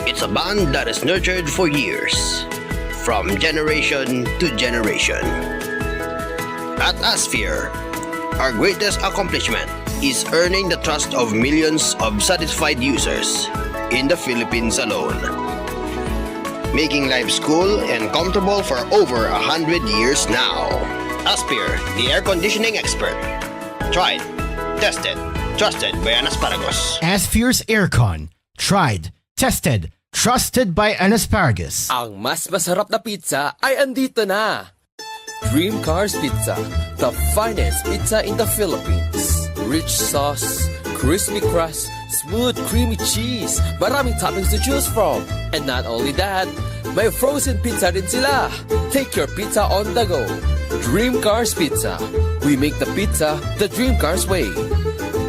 It's a bond that is nurtured for years, from generation to generation. At Asphere, our greatest accomplishment is earning the trust of millions of satisfied users in the Philippines alone, making life cool and comfortable for over 100 years now. Asphere, the air conditioning expert. Tried, tested, trusted by an asparagus. Asphere's Aircon. Tried, tested, trusted by an asparagus. Ang mas masarap na pizza ay andito na. Dream Cars Pizza, the finest pizza in the Philippines. Rich sauce, crispy crust, smooth creamy cheese, maraming toppings to choose from. And not only that, may frozen pizza rin sila. Take your pizza on the go. Dream Cars Pizza. We make the pizza the Dream Cars way.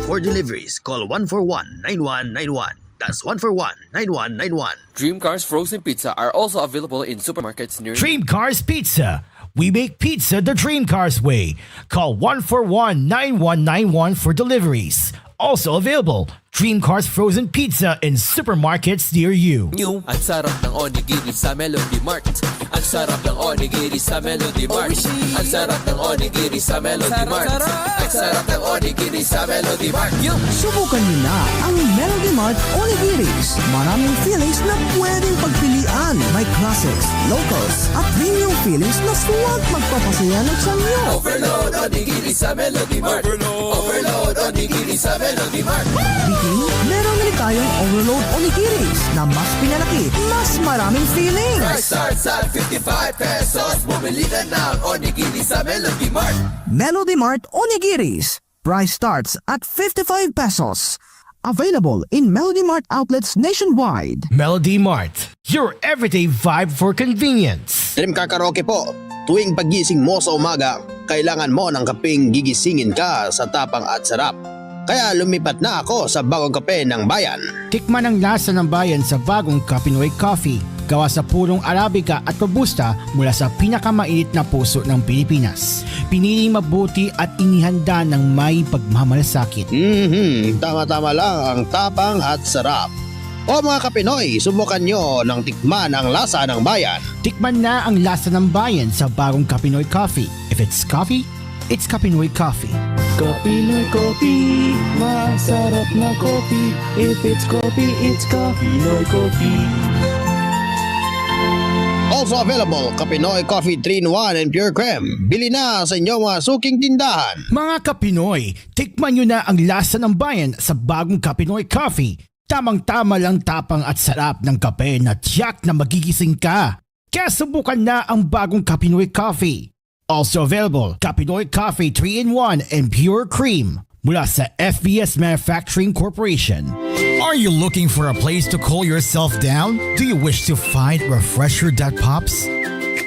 For deliveries, call 141-9191. That's 141-9191. Dream Cars Frozen Pizza are also available in supermarkets near Dream Cars Pizza. We make pizza the Dream Cars way. Call 141-9191 for deliveries. Also available, Dream Cars Frozen Pizza in supermarkets near you. New. Ang sarap ng onigiri sa Melody Mart. Ang sarap ng onigiri sa Melody Mart. Ang sarap ng onigiri sa Melody Mart. Ang sarap ng onigiri sa Melody Mart. Subukan niyo na ang Melody Mart Onigiris. Maraming feelings na pwedeng pagpilian. May classics, locals, at premium feelings na suwag magpapasaya ng sanyo. Overload onigiri sa Melody Mart. Overload onigiri sa Melody Mart. Biking, meron rin tayong overload onigiris na mas pinalaki, mas maraming feelings. Price starts at 55 pesos. Bumili ka ng onigiri sa Melody Mart. Melody Mart Onigiris. Price starts at 55 pesos. Available in Melody Mart outlets nationwide. Melody Mart. Your everyday vibe for convenience. Dream Car Karaoke po. Tuwing pagising mo sa umaga, kailangan mo ng kapeng gigisingin ka sa tapang at sarap. Kaya lumipat na ako sa bagong kape ng bayan. Tikman ang lasa ng bayan sa bagong Kapinoy Coffee. Gawa sa purong Arabica at Robusta mula sa pinakamainit na puso ng Pilipinas. Piniling mabuti at inihanda ng may pagmamalasakit. Tama-tama lang ang tapang at sarap. O mga Kapinoy, subukan nyo ng tikman ang lasa ng bayan. Tikman na ang lasa ng bayan sa bagong Kapinoy Coffee. If it's coffee, it's Kapinoy Coffee. Kapinoy Coffee, masarap na coffee. If it's coffee, it's Kapinoy Coffee. Also available, Kapinoy Coffee 3-in-1 and Pure Creme. Bili na sa inyong mga suking tindahan. Mga Kapinoy, tikman nyo na ang lasa ng bayan sa bagong Kapinoy Coffee. Tamang-tama lang tapang at sarap ng kape na tiyak na magigising ka. Kaya subukan na ang bagong Kapinoy Coffee. Also available, Kapinoy Coffee 3-in-1 and Pure Cream mula sa FBS Manufacturing Corporation. Are you looking for a place to cool yourself down? Do you wish to find refresher that pops?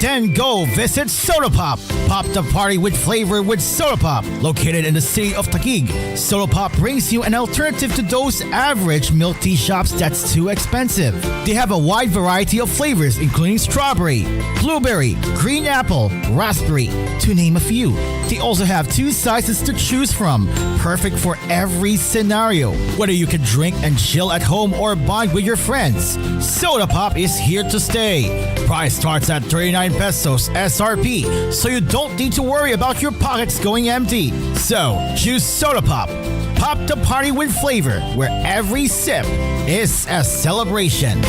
Then go visit Soda Pop. Pop the party with flavor with Soda Pop. Located in the city of Taguig, Soda Pop brings you an alternative to those average milk tea shops that's too expensive. They have a wide variety of flavors including strawberry, blueberry, green apple, raspberry, to name a few. They also have 2 sizes to choose from, perfect for every scenario. Whether you can drink and chill at home or bond with your friends, Soda Pop is here to stay. Price starts at 39 pesos SRP, so you don't need to worry about your pockets going empty. So, choose Soda Pop. Pop the party with flavor, where every sip is a celebration.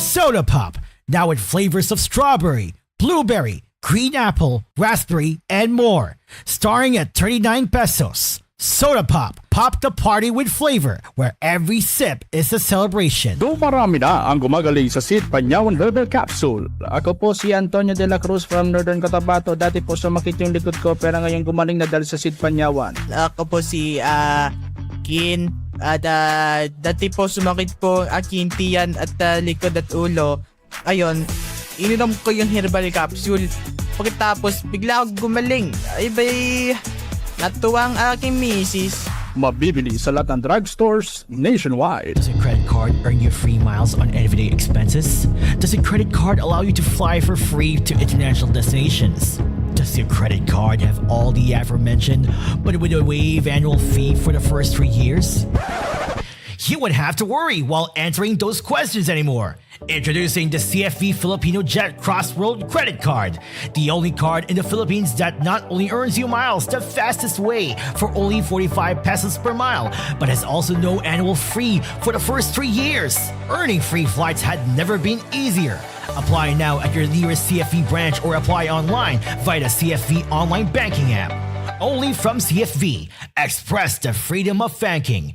Soda Pop, now with flavors of strawberry, blueberry, green apple, raspberry, and more. Starting at 39 pesos. Soda Pop. Pop the party with flavor, where every sip is a celebration. Dumarami na ang gumagaling sa Sid Panyawan Herbal Capsule. Ako po si Antonio de la Cruz from Northern Cotabato. Dati po sumakit yung likod ko pero ngayon gumaling na dahil sa Sid Panyawan. Ako po si Kin. At dati po sumakit po aking tiyan at likod at ulo. Ayun, ininom ko yung herbal capsule. Pagkatapos bigla ako gumaling. Ay bay, natuwang aking misis. Mabibili sa lahat ng drugstores nationwide. Does a credit card earn you free miles on everyday expenses? Does a credit card allow you to fly for free to international destinations? Does your credit card have all the aforementioned, but with a waive annual fee for the first 3 years? You wouldn't have to worry while answering those questions anymore. Introducing the CFV Filipino Jet Cross World Credit Card, the only card in the Philippines that not only earns you miles the fastest way for only 45 pesos per mile, but has also no annual fee for the first 3 years. Earning free flights had never been easier. Apply now at your nearest CFV branch or apply online via the CFV online banking app. Only from CFV. Express the freedom of banking.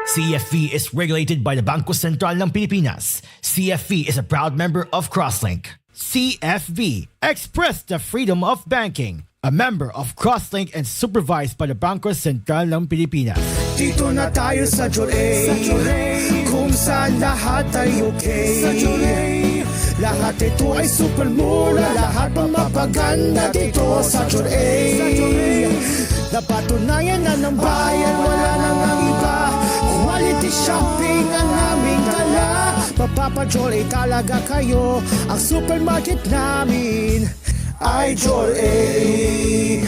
CFV is regulated by the Bangko Sentral ng Pilipinas. CFV is a proud member of Crosslink. CFV, express the freedom of banking. A member of Crosslink and supervised by the Bangko Sentral ng Pilipinas. Dito na tayo sa Joray, kung saan lahat ay okay. Sa Joray, lahat ito ay super mura, lahat mapaganda dito sa Joray. Napatunayan na ng bayan, wala nang ang iba. Quality shopping ang aming dala. Mapapajolay talaga kayo. Ang supermarket namin ay Jolay.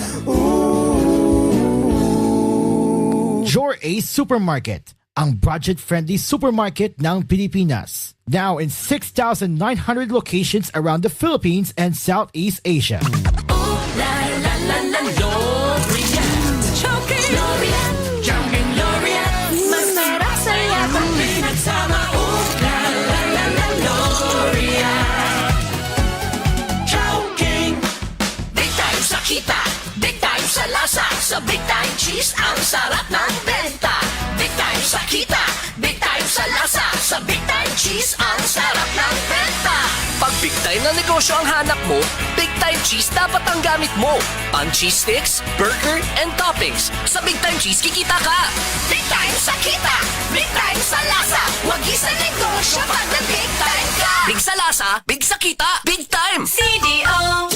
Jolay Supermarket, ang budget-friendly supermarket ng Pilipinas. Now in 6,900 locations around the Philippines and Southeast Asia. Sa Big Time Cheese, ang sarap ng benta. Big Time sa kita, Big Time sa lasa. Sa Big Time Cheese, ang sarap ng benta. Kapag big time na negosyo ang hanap mo, Big Time Cheese dapat ang gamit mo. Pang cheese sticks, burger, and toppings. Sa Big Time Cheese, kikita ka. Big Time sa kita! Big Time sa lasa! Wagi sa negosyo pag nag-big time ka! Big sa lasa, big sa kita, Big Time! CDO!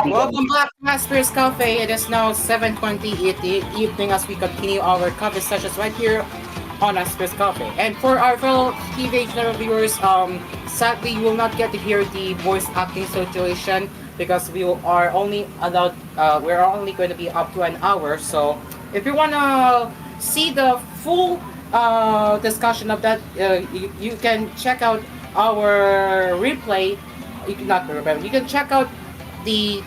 Welcome back to Asphere's Cafe. It is now 7:20 evening as we continue our coffee sessions right here on Asphere's Cafe. And for our fellow TVH Network viewers, sadly you will not get to hear the voice acting situation because we are only allowed, we're only going to be up to an hour. So if you want to see the full discussion of that, you can check out our replay. You cannot remember. You can check out the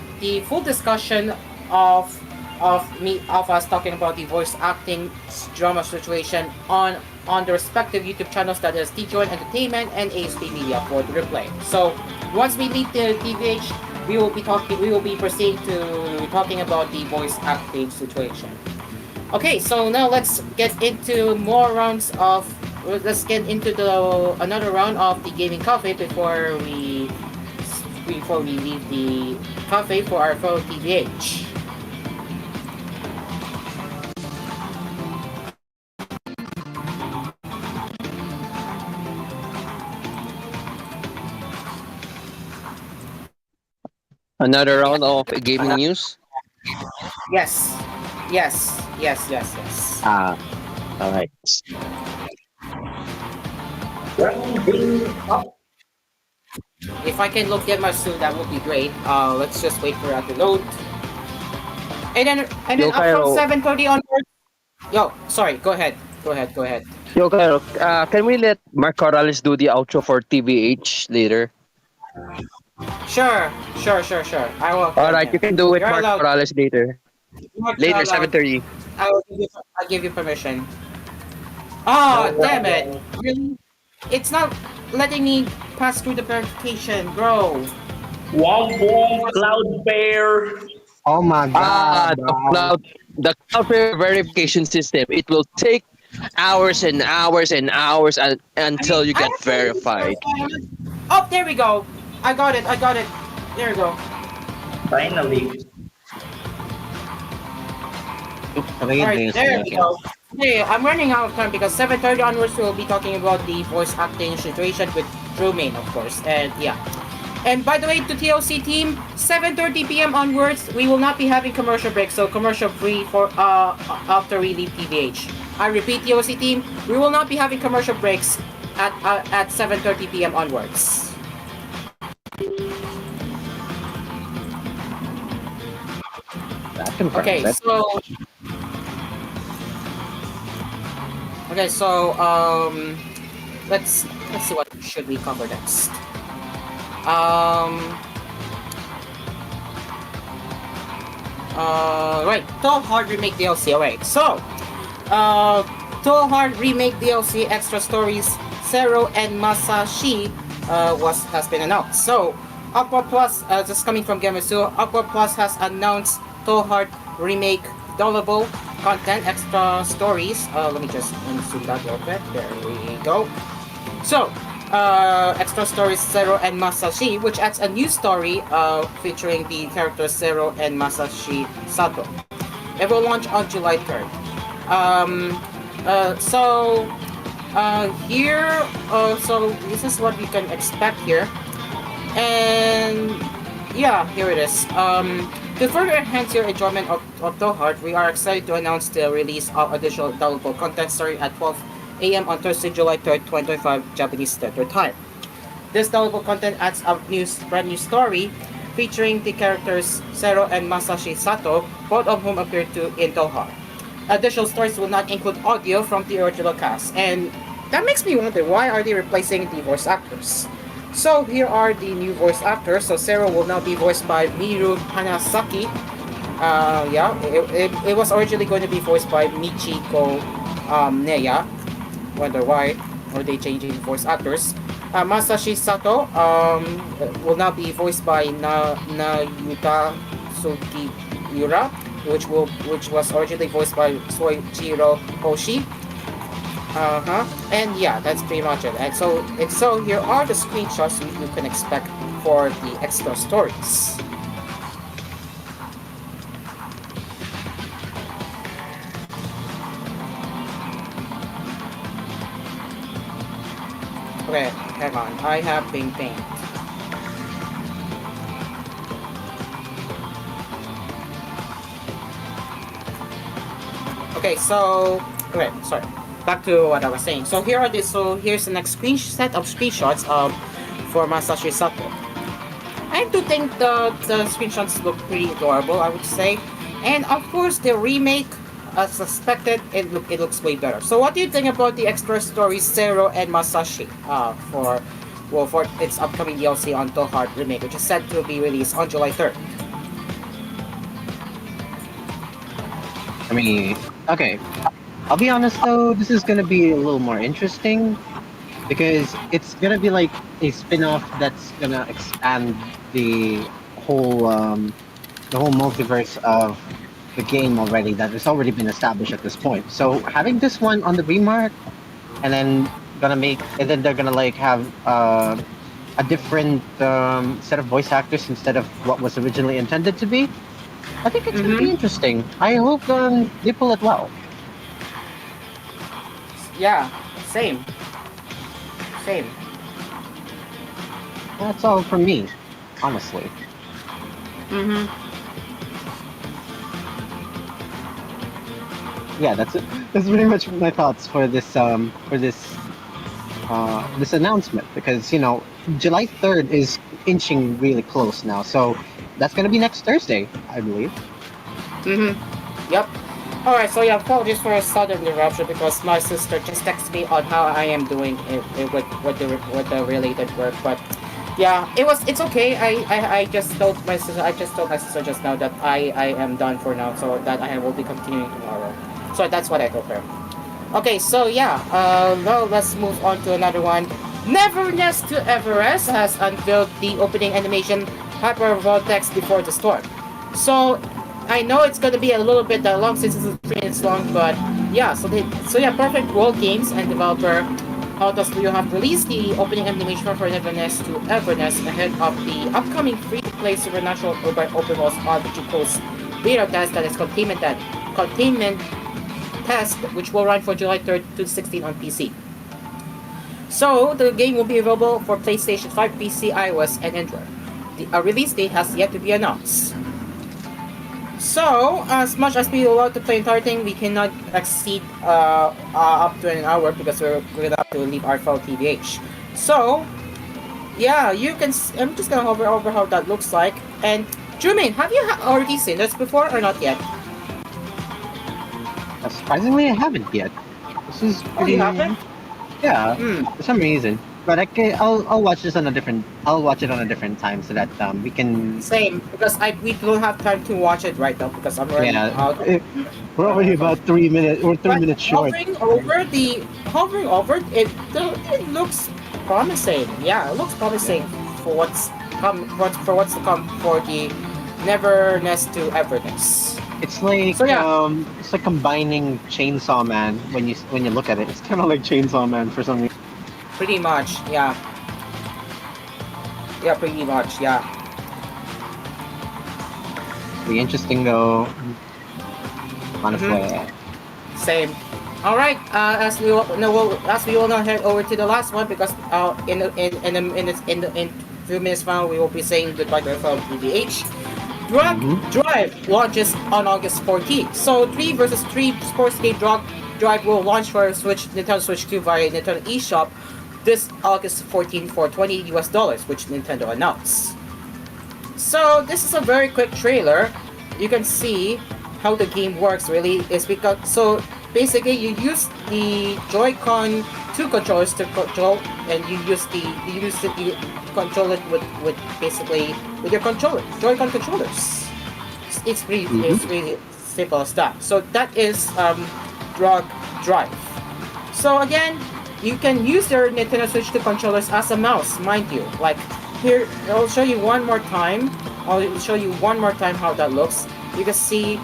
full discussion of us talking about the voice acting drama situation on the respective YouTube channels, that is TJON Entertainment and ASP Media for the replay. So once we leave the TVH, we will be proceeding to talking about the voice acting situation. Okay, so now let's get into another round of the gaming cafe before we leave the cafe for our fellow TVH. Another round of gaming news? Yes. Alright. If I can get my suit, that would be great. Let's just wait for that to load. And then up from 7:30 onwards. Yo, sorry. Go ahead. Yo, Cairo, can we let Mark Corrales do the outro for TVH later? Sure. I will. Alright, you can do it, You're Mark allowed. Corrales later. Later, 7:30. I'll give you permission. Oh, damn it! Really? It's not letting me pass through the verification, bro. Cloud Bear. Oh my god. The cloud verification system, it will take hours and hours and hours until you get verified. Oh, there we go. I got it. There we go. Finally. Alright, there we go. Okay, I'm running out of time because 7:30 onwards we'll be talking about the voice acting situation with Drew Main, of course. And yeah. And by the way, to TLC team, 7:30 p.m. onwards, we will not be having commercial breaks, so commercial free for after we leave TVH. I repeat, TLC team, we will not be having commercial breaks at 7:30 p.m. onwards. Okay, so let's see what should we cover next. Right, Tall Hard Remake DLC. Alright, so Tall Hard Remake DLC Extra Stories Zero and Masashi has been announced. So Aqua Plus, just coming from Gamesu, Aqua Plus has announced Tall Hard Remake downloadable content, extra stories. Let me zoom that a little bit. There we go. So, extra stories Zero and Masashi, which adds a new story featuring the characters Zero and Masashi Sato. It will launch on July 3rd. So this is what you can expect here. And yeah, here it is. To further enhance your enjoyment of Tall Hard, we are excited to announce the release of additional downloadable content starting at 12 a.m. on Thursday, July 3rd, 2025, Japanese Standard Time. This downloadable content adds a brand new story featuring the characters Zero and Masashi Sato, both of whom appear in Tall Hard. Additional stories will not include audio from the original cast, and that makes me wonder, why are they replacing the voice actors? So here are the new voice actors. So Zero will now be voiced by Miru Hanasaki. Yeah, it was originally going to be voiced by Michiko Neya. Wonder why, or they changing voice actors. Masashi Sato will now be voiced by Nayuta Sugiura, which was originally voiced by Soichiro Hoshi. And yeah, that's pretty much it. And so here are the screenshots you can expect for the extra stories. Okay, hang on. I have been paint. Okay, so sorry. Back to what I was saying. So here's the next set of screenshots for Masashi Sato. I do think the screenshots look pretty adorable, I would say. And of course the remake, as suspected, it looks way better. So what do you think about the extra stories Zero and Masashi for its upcoming DLC on Touhard remake, which is set to be released on July 3rd? I mean, okay. I'll be honest though, this is gonna be a little more interesting because it's gonna be like a spin-off that's gonna expand the whole multiverse of the game already that has already been established at this point. So having this one on the remark and then they're gonna like have a different set of voice actors instead of what was originally intended to be. I think it's gonna be interesting. I hope they pull it well. Yeah, same. That's all from me, honestly. Yeah, that's it. That's pretty much my thoughts for this this announcement because July 3rd is inching really close now, so that's gonna be next Thursday, I believe. Yep. Alright, so yeah, apologies for a sudden interruption because my sister just texted me on how I am doing with the related work, but yeah, it's okay. I just told my sister just now that I am done for now, so that I will be continuing tomorrow. So that's what I told her. Okay, so yeah, now let's move on to another one. Neverness to Everest has unveiled the opening animation Hyper Vortex Before the Storm. So I know it's gonna be a little bit long since it's 3 minutes long, but yeah, so Perfect World Games and developer Auto Studio have released the opening animation for Neverness to Everness ahead of the upcoming free-to-play Supernatural Urban Open World RPG Coast beta test that is containment test, which will run for July 3rd to 16 on PC. So the game will be available for PlayStation 5, PC, iOS, and Android. A release date has yet to be announced. So, as much as we would love to play the entire thing, we cannot exceed up to an hour because we're gonna have to leave our fellow TVH. So, yeah, I'm just gonna hover over how that looks like. And Jumin, have you already seen this before or not yet? Surprisingly, I haven't yet. This is pretty. You haven't? Yeah, for some reason. But I'll watch this I'll watch it on a different time so that we can. Same, because we don't have time to watch it right now because I'm already out. We're already about 3 minutes or 3 minutes short. Hovering over it, it looks promising. Yeah, it looks promising for what's to come for the Neverness to Everness. It's like it's like combining Chainsaw Man when you look at it. It's kind of like Chainsaw Man for some reason. Pretty much, yeah. Yeah, pretty much, yeah. Be interesting though. Honestly. Same. All right. As we all now head over to the last one because in few minutes from now we will be saying goodbye to our fellow TVH. Drive launches on August 14th. So 3 vs 3 sports game Drive will launch for Nintendo Switch 2 via Nintendo eShop this August 14th for $20 which Nintendo announced. So this is a very quick trailer. You can see how the game works really is because basically you use the Joy-Con 2 controllers to control and you control it with your Joy-Con controllers. Hmm. it's really simple as that. So that is drug drive. So again, you can use your Nintendo Switch 2 controllers as a mouse, mind you. Like here, I'll show you one more time. I'll show you one more time how that looks. You can see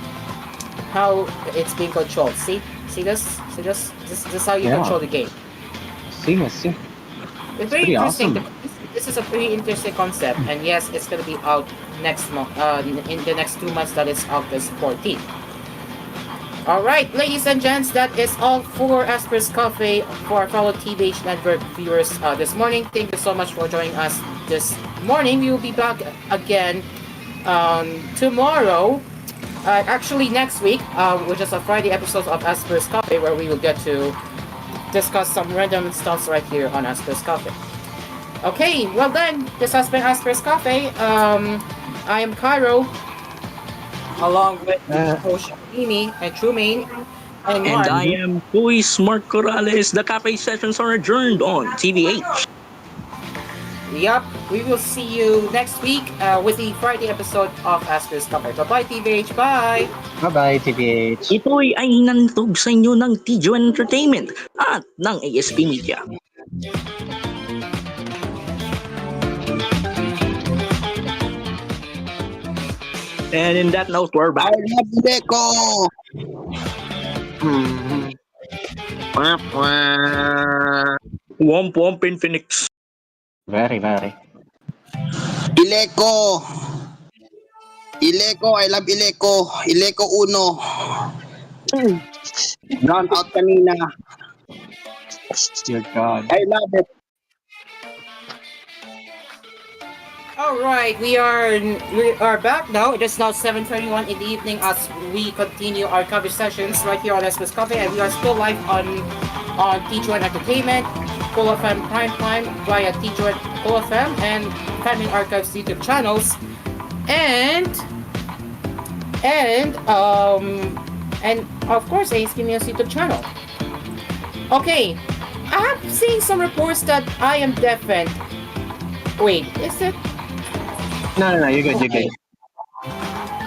how it's being controlled. See this? This is how you Yeah. control the game. I see. It's It's very pretty interesting. awesome. This is a pretty interesting concept, and yes, it's gonna be out next month. In the next 2 months, that is August 14th. All right, ladies and gents, that is all for Asper's Cafe for our fellow TVH Network viewers this morning. Thank you so much for joining us this morning. We will be back again tomorrow. Actually, next week, which is a Friday episode of Asper's Cafe, where we will get to discuss some random stuff right here on Asper's Cafe. Okay, well then, this has been Asper's Cafe. I am Cairo, along with the Uh, host Mimi and Trumaine, and And Mark. I mhm. am Luis Mark Corrales. The cafe sessions are adjourned on TVH. Yup, we will see you next week with the Friday episode of Asper's Cafe. Bye-bye, TVH. Bye! Bye-bye, TVH. Ito'y ay hinantog sa inyo ng TGO Entertainment at ng ASP Media. And in that note, we're back. I love Deco! Mhm. Wah, wah. Womp Womp in Phoenix. Very, very. Ileco! Ileco, I love Ileco. Ileco Uno. Drown out kanina. Dear God. I love it. All right, we are back now. It is now 7:31 in the evening as we continue our coverage sessions right here on Espresso Cafe, and we are still live on T2N Entertainment, Cool FM Prime Time via T2N Cool FM and Family Archives YouTube channels, and and of course ASP Music YouTube channel. Okay, I have seen some reports that I am deafened. Wait, is it? No, you're good, you're good.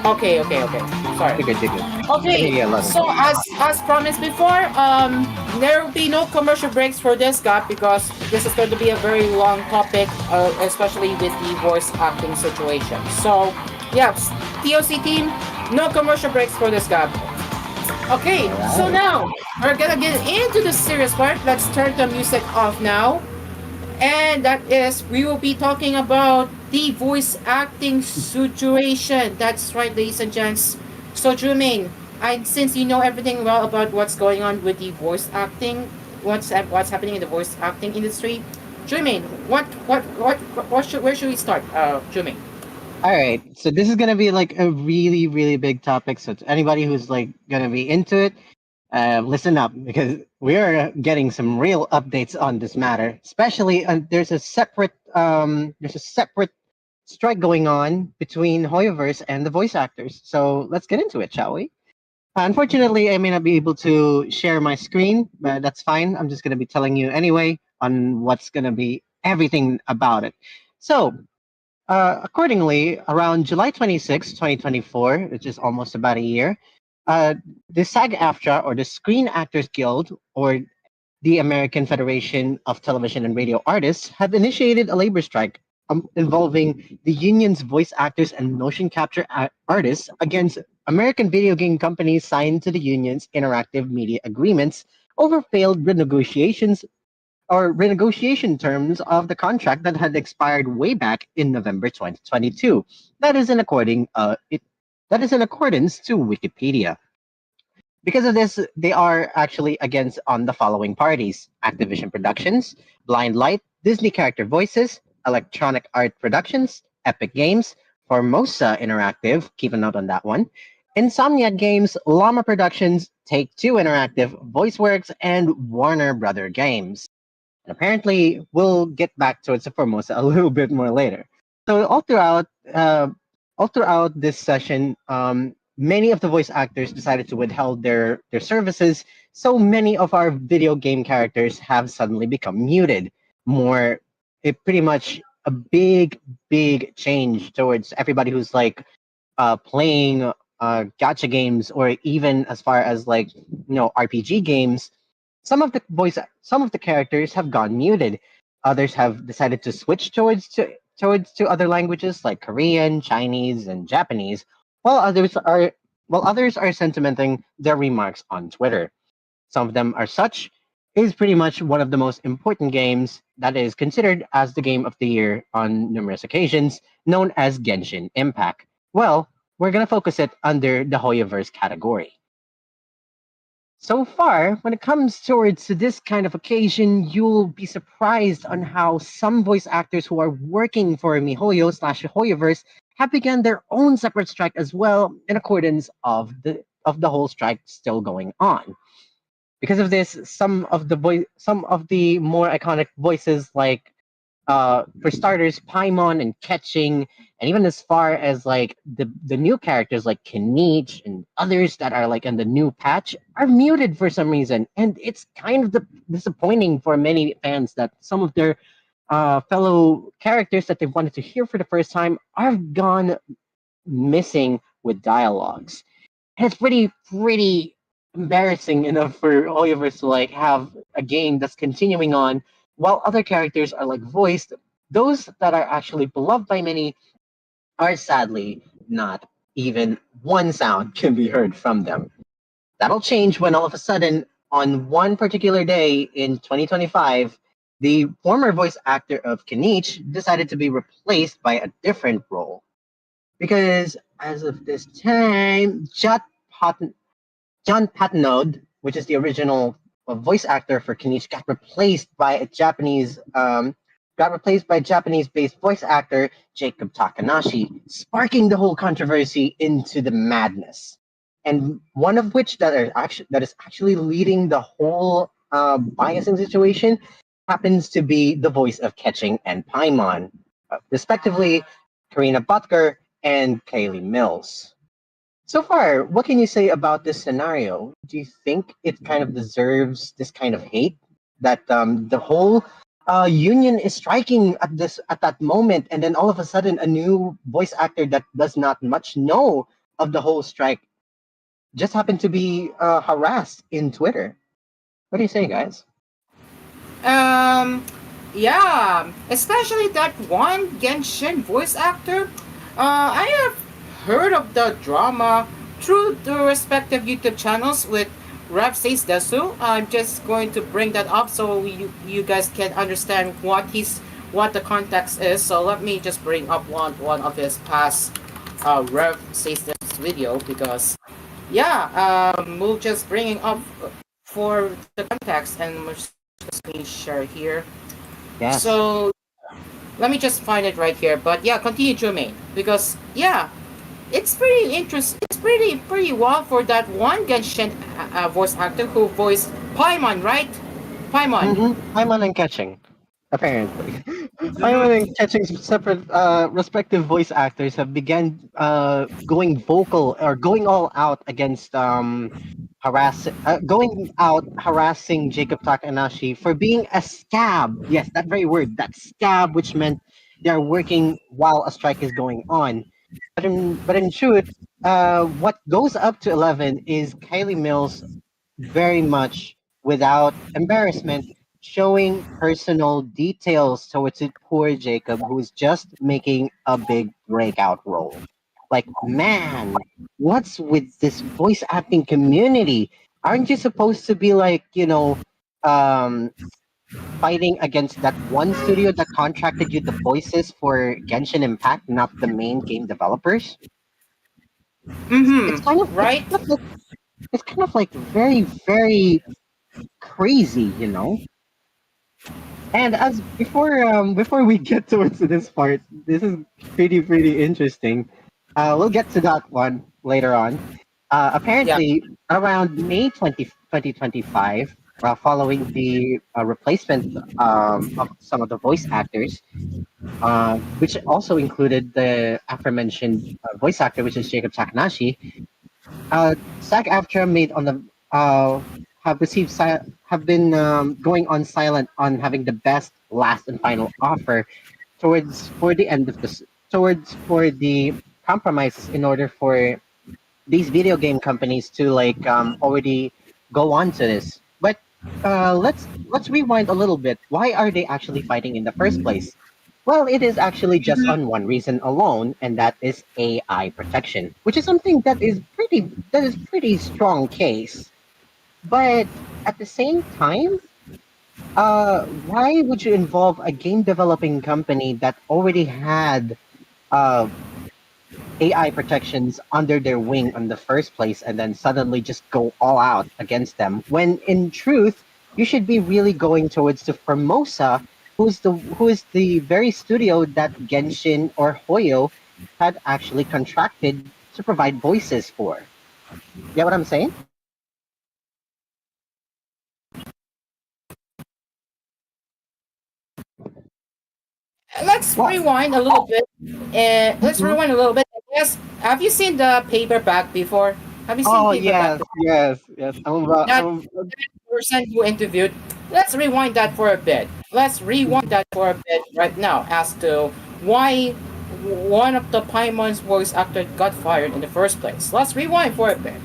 Okay. Sorry. You're good, you're good. Okay, Yeah, love so as promised before, there will be no commercial breaks for this gap because this is going to be a very long topic, especially with the voice acting situation. So, yeah, TOC team, no commercial breaks for this gap. Okay, so now we're gonna get into the serious part. Let's turn the music off now. And that is, we will be talking about the voice acting situation. That's right, ladies and gents. So, Jermaine, since you know everything well about what's going on with the voice acting, what's happening in the voice acting industry, Jermaine, where should we start, Jermaine? All right, so this is gonna be like a really, really big topic. So to anybody who's like gonna be into it, listen up because we are getting some real updates on this matter. Especially, there's a separate strike going on between Hoyoverse and the voice actors. So let's get into it, shall we? Unfortunately, I may not be able to share my screen, but that's fine. I'm just gonna be telling you anyway on what's gonna be everything about it. So accordingly, around July 26, 2024, which is almost about a year, the SAG-AFTRA, or the Screen Actors Guild, or the American Federation of Television and Radio Artists, have initiated a labor strike involving the union's voice actors and motion capture artists against American video game companies signed to the union's interactive media agreements over failed renegotiations or renegotiation terms of the contract that had expired way back in November 2022. That is that is in accordance to Wikipedia. Because of this, they are actually against on the following parties: Activision Productions, Blind Light, Disney Character Voices, Electronic Art Productions, Epic Games, Formosa Interactive, keep a note on that one, Insomniac Games, Llama Productions, Take Two Interactive, VoiceWorks, and Warner Brother Games. And apparently, we'll get back to it for Formosa a little bit more later. So all throughout this session, many of the voice actors decided to withhold their services. So many of our video game characters have suddenly become muted. It pretty much a big change towards everybody who's like playing gacha games, or even as far as like RPG games, some of the characters have gone muted. Others have decided to switch towards to other languages like Korean, Chinese, and Japanese, while others are sentimenting their remarks on Twitter. Some of them are such is pretty much one of the most important games that is considered as the game of the year on numerous occasions, known as Genshin Impact. Well, we're gonna focus it under the Hoyoverse category. So far, when it comes towards this kind of occasion, you'll be surprised on how some voice actors who are working for MiHoYo slash Hoyoverse have begun their own separate strike as well, in accordance of the whole strike still going on. Because of this, some of the more iconic voices, like for starters, Paimon and Ketching, and even as far as like the new characters like Kinich and others that are like in the new patch, are muted for some reason, and it's kind of disappointing for many fans that some of their fellow characters that they wanted to hear for the first time are gone missing with dialogues. And it's pretty embarrassing enough for all of us to like have a game that's continuing on while other characters are like voiced. Those that are actually beloved by many are sadly not even one sound can be heard from them. That'll change when all of a sudden, on one particular day in 2025, the former voice actor of Kinich decided to be replaced by a different role. Because as of this time, John Patnode, which is the original voice actor for Kenichi, got replaced by Japanese-based voice actor Jacob Takanashi, sparking the whole controversy into the madness. And one of which that is actually leading the whole biasing situation happens to be the voice of Ketching and Paimon, respectively Karina Butker and Kaylee Mills. So far, what can you say about this scenario? Do you think it kind of deserves this kind of hate that the whole union is striking at that moment, and then all of a sudden, a new voice actor that does not much know of the whole strike just happened to be harassed in Twitter? What do you say, guys? Um, yeah, especially that one Genshin voice actor. I have heard of the drama through the respective YouTube channels with Rev Says Desu. I'm just going to bring that up so you guys can understand what the context is. So let me just bring up one of his past Rev Says Desu video, because we'll just bringing up for the context, and we'll just screen share here. Yes. So let me just find it right here. But yeah, continue, Jermaine, because it's pretty interesting. It's pretty wild for that one Genshin voice actor who voiced Paimon, right? Paimon. Paimon and Ketching, apparently. Paimon and Ketching's separate, respective voice actors have began going vocal or going all out against harassing Jacob Takanashi for being a scab. Yes, that very word, that scab, which meant they're working while a strike is going on. But in truth, what goes up to 11 is Kylie Mills very much without embarrassment, showing personal details towards it poor Jacob, who's just making a big breakout role. Like, man, what's with this voice acting community? Aren't you supposed to be like, fighting against that one studio that contracted you the voices for Genshin Impact, not the main game developers? It's kind of Right. it's kind of like very, very crazy, And as before we get towards this part, this is pretty interesting. We'll get to that one later on. Apparently, around May 2025, following the replacement of some of the voice actors, which also included the aforementioned voice actor, which is Jacob Takanashi, SAG-AFTRA made on the have been going on silent on having the best last and final offer towards for the compromises in order for these video game companies to like already go on to this. But let's rewind a little bit. Why are they actually fighting in the first place? Well, it is actually just on one reason alone, and that is AI protection, which is something that is pretty strong case. But at the same time, why would you involve a game developing company that already had uh, AI protections under their wing in the first place and then suddenly just go all out against them when in truth you should be really going towards the Formosa who is the very studio that Genshin or Hoyo had actually contracted to provide voices for. Get what I'm saying? Let's What? rewind a little bit. Let's rewind a little bit. Yes, have you seen the paperback before? Have you seen Oh paperback yes, before? yes, yes. That, that person who interviewed. Let's rewind that for a bit. Let's rewind that for a bit right now as to why one of the Paimon's voice actor got fired in the first place. Let's rewind for a bit.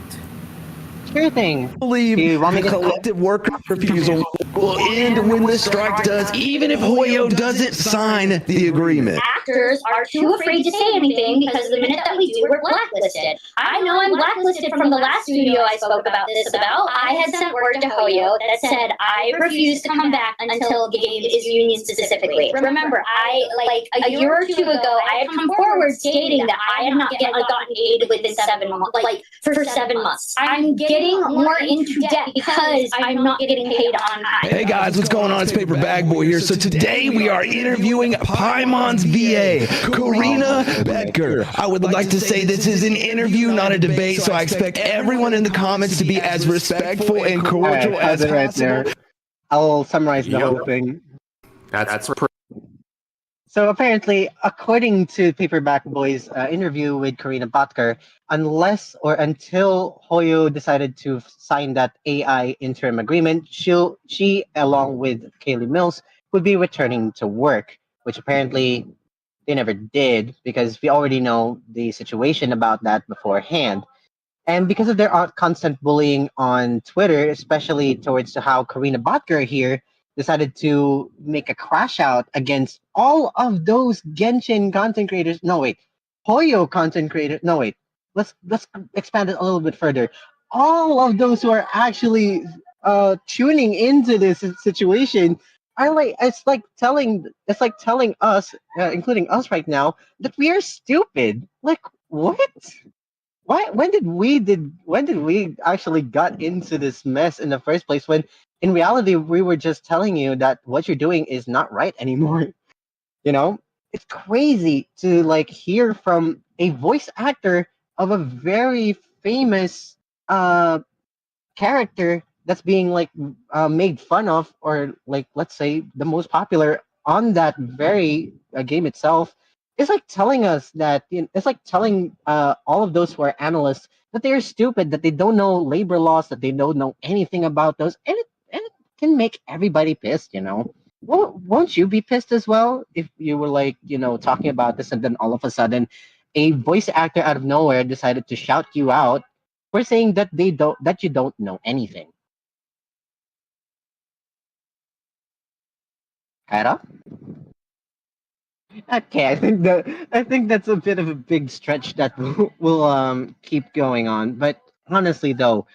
Sure thing. Believe Do you want me the to collective worker refusal will end when the strike does, even if Hoyo doesn't sign the agreement. Actors are too afraid to say anything because the minute that we do, we're blacklisted. I know I'm blacklisted from the last studio I spoke about this about. I had sent word to Hoyo that said I refuse to come back until the game is union specifically. Remember, I like a year or two ago, I had come forward stating that I had not gotten paid within 7 months, like for 7 months. I'm getting more into debt because I'm not getting paid on time. Hey guys, what's going on? It's Paper Bag Boy here. So today we are interviewing Paimon's VA, Karina Betker. I would like to say this is an interview, not a debate, so I expect everyone in the comments to be as respectful and cordial as it right possible. there. I'll summarize the whole thing. That's So apparently, according to Paperback Boy's interview with Karina Botker, unless or until Hoyo decided to sign that AI interim agreement, she along with Kaylee Mills would be returning to work, which apparently they never did because we already know the situation about that beforehand. And because of their constant bullying on Twitter, especially towards to how Karina Botker here decided to make a crash out against all of those Genshin content creators. No, wait. Hoyo content creators. No, wait. Let's expand it a little bit further. All of those who are actually tuning into this situation are like it's like telling us, including us right now, that we are stupid. Like what? Why when did we actually got into this mess in the first place when in reality we were just telling you that what you're doing is not right anymore. You know, it's crazy to like hear from a voice actor of a very famous character that's being like made fun of, or like let's say the most popular on that very game itself, is like telling us that it's like telling all of those who are analysts that they are stupid, that they don't know labor laws, that they don't know anything about those, and it can make everybody pissed. You know, won't you be pissed as well if you were like talking about this and then all of a sudden a voice actor out of nowhere decided to shout you out for saying that you don't know anything. Kara? Okay, I think that's a bit of a big stretch that will keep going on. But honestly though,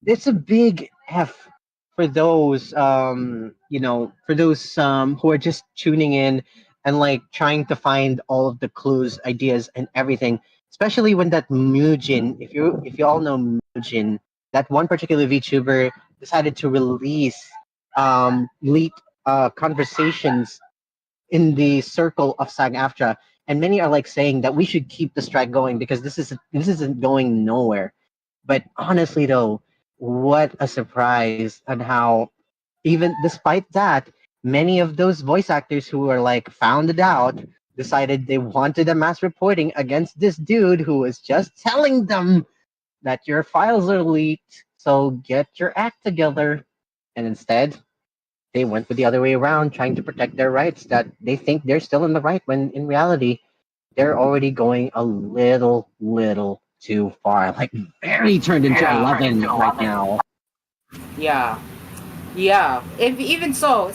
it's a big F for those for those who are just tuning in and like trying to find all of the clues, ideas, and everything. Especially when that Mujin, if you all know Mujin, that one particular VTuber decided to release leaked conversations in the circle of SAG-AFTRA, and many are like saying that we should keep the strike going because this isn't going nowhere. But honestly, though, what a surprise on how even despite that, many of those voice actors who were like found it out decided they wanted a mass reporting against this dude who was just telling them that your files are leaked, so get your act together. And instead, they went with the other way around, trying to protect their rights that they think they're still in the right when in reality they're already going a little too far. Like very turned into 11 right now. Yeah, yeah. Even so,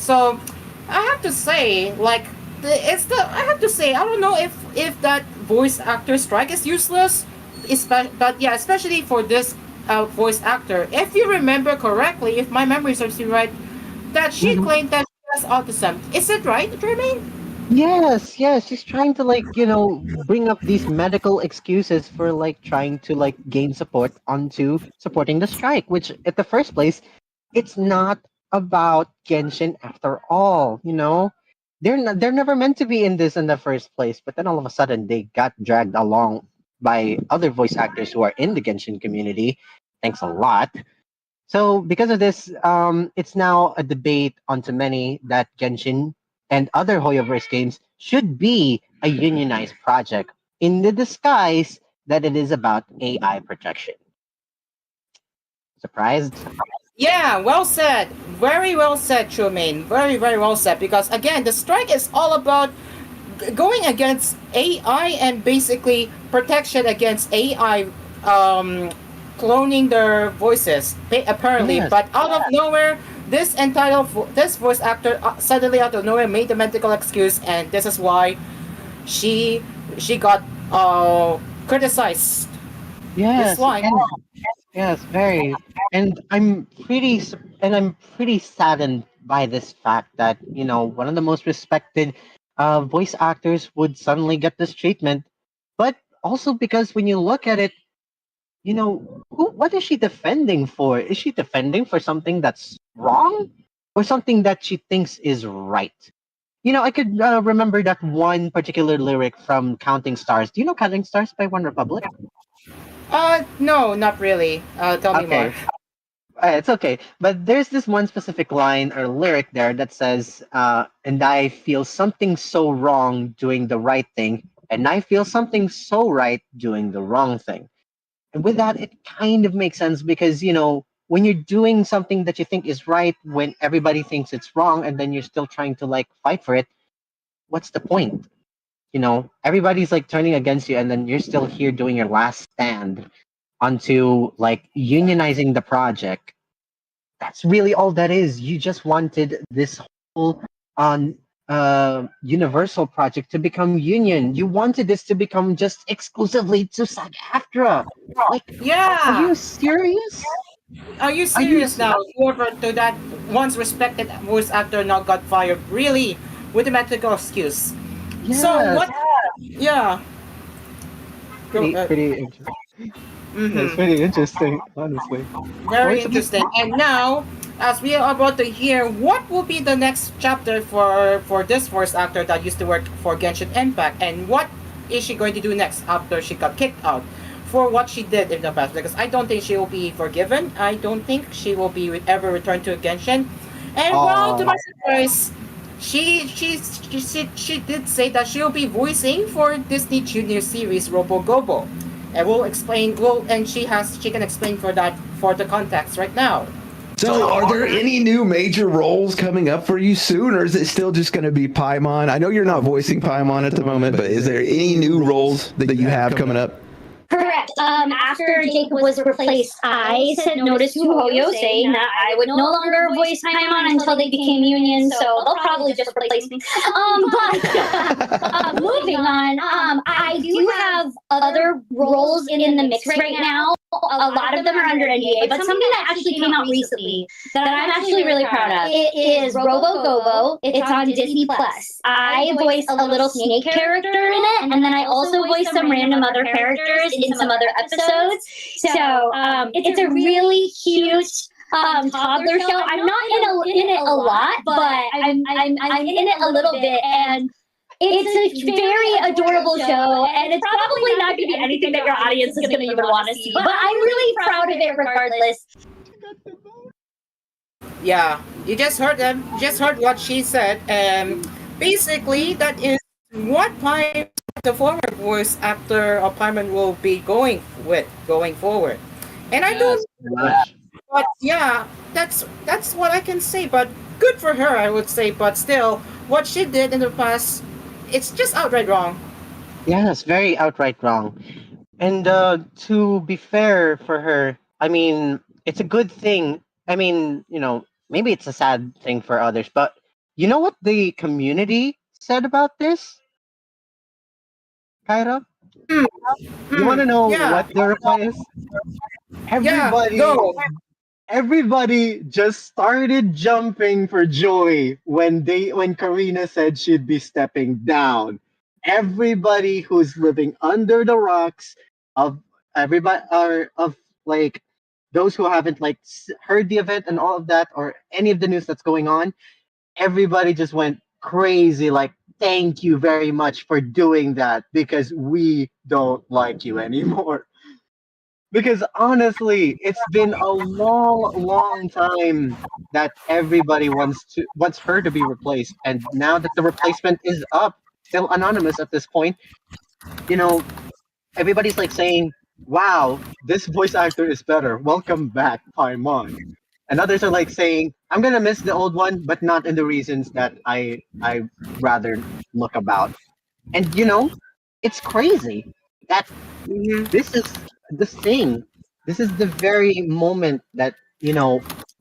I have to say, like, I have to say, I don't know if that voice actor strike is useless, but yeah, especially for this voice actor. If you remember correctly, if my memory serves me right, that she Mhm. claimed that she has autism. Is it right, Jermaine? Yes, yes, she's trying to like, bring up these medical excuses for like trying to like gain support onto supporting the strike, which at the first place, it's not about Genshin after all, you know? They're never meant to be in this in the first place, but then all of a sudden they got dragged along by other voice actors who are in the Genshin community. Thanks a lot. So because of this, it's now a debate onto many that Genshin and other Hoyoverse games should be a unionized project in the disguise that it is about AI protection. Surprised? Yeah, well said. Very well said, Trumaine. Very, very well said. Because again, the strike is all about going against AI and basically protection against AI cloning their voices, apparently. Yes. But out of nowhere, this voice actor suddenly out of nowhere made the medical excuse, and this is why she she got criticized. This Yes, line. and yes, very. And I'm pretty saddened by this fact that, one of the most respected voice actors would suddenly get this treatment. But also because when you look at it, what is she defending for? Is she defending for something that's wrong or something that she thinks is right? I could remember that one particular lyric from Counting Stars. Do you know Counting Stars by One Republic? No, not really. Tell me more. Okay. It's okay. But there's this one specific line or lyric there that says, and I feel something so wrong doing the right thing, and I feel something so right doing the wrong thing. And with that, it kind of makes sense because, when you're doing something that you think is right when everybody thinks it's wrong and then you're still trying to like fight for it, what's the point? Everybody's like turning against you and then you're still here doing your last stand onto like unionizing the project. That's really all that is. You just wanted this whole universal project to become union. You wanted this to become just exclusively to SAG-AFTRA. Like, are Yeah. you serious? Are you Are you? serious now? Whoever to that once respected voice actor now got fired, really, with a medical excuse. So Yes. what? Yeah. Pretty interesting. That's Mm-hmm. pretty interesting, honestly. Or Very it's at least interesting. And now, as we are about to hear, what will be the next chapter for this voice actor that used to work for Genshin Impact, and what is she going to do next after she got kicked out for what she did in the past? Because I don't think she will be forgiven. I don't think she will be ever returned to Genshin. And well, to Oh, my surprise, she did say that she'll be voicing for Disney Junior series Robo Gobo, and we'll explain. And she can explain for that for the context right now. So, are there any new major roles coming up for you soon, or is it still just going to be Paimon? I know you're not voicing Paimon at the moment, but is there any new roles that you have coming up? Correct. After Jacob was replaced, I sent notice to Hoyo saying that I would no longer voice Paimon until they became union, so they'll probably just replace me. But moving on, I do have other roles in the mix right now. A lot of them are under NDA, but something that actually came out recently that I'm actually really proud of. It is Robo Gobo. It's on Disney Plus. I voice a little snake character in it, and then I also voice some random other characters in some other episodes. So it's a really cute toddler show. I'm not in it a lot, but I'm in it a little bit, and it's a very adorable show, and it's probably not going to be anything that your audience is going to even want to see. But I'm really proud of it regardless. Yeah, you just heard them. You just heard what she said. Basically, that is what the former voice actor of Paimon will be going forward. And I don't. But yeah, that's what I can say. But good for her, I would say. But still, what she did in the past, it's just outright wrong. Yes, very outright wrong. And to be fair for her, I mean, it's a good thing. I mean, maybe it's a sad thing for others, but you know what the community said about this, Kyra? You want to know Yeah. what the reply is? Yeah. Everybody Go. Everybody just started jumping for joy when Karina said she'd be stepping down. Everybody who's living under the rocks of everybody or of like those who haven't heard the event and all of that or any of the news that's going on, everybody just went crazy like thank you very much for doing that because we don't like you anymore. Because honestly, it's been a long, long time that everybody wants her to be replaced, and now that the replacement is up, still anonymous at this point, you know, everybody's like saying, "Wow, this voice actor is better. Welcome back, Paimon." And others are like saying, "I'm gonna miss the old one, but not in the reasons that I rather look about." And it's crazy that this is the thing. This is the very moment that,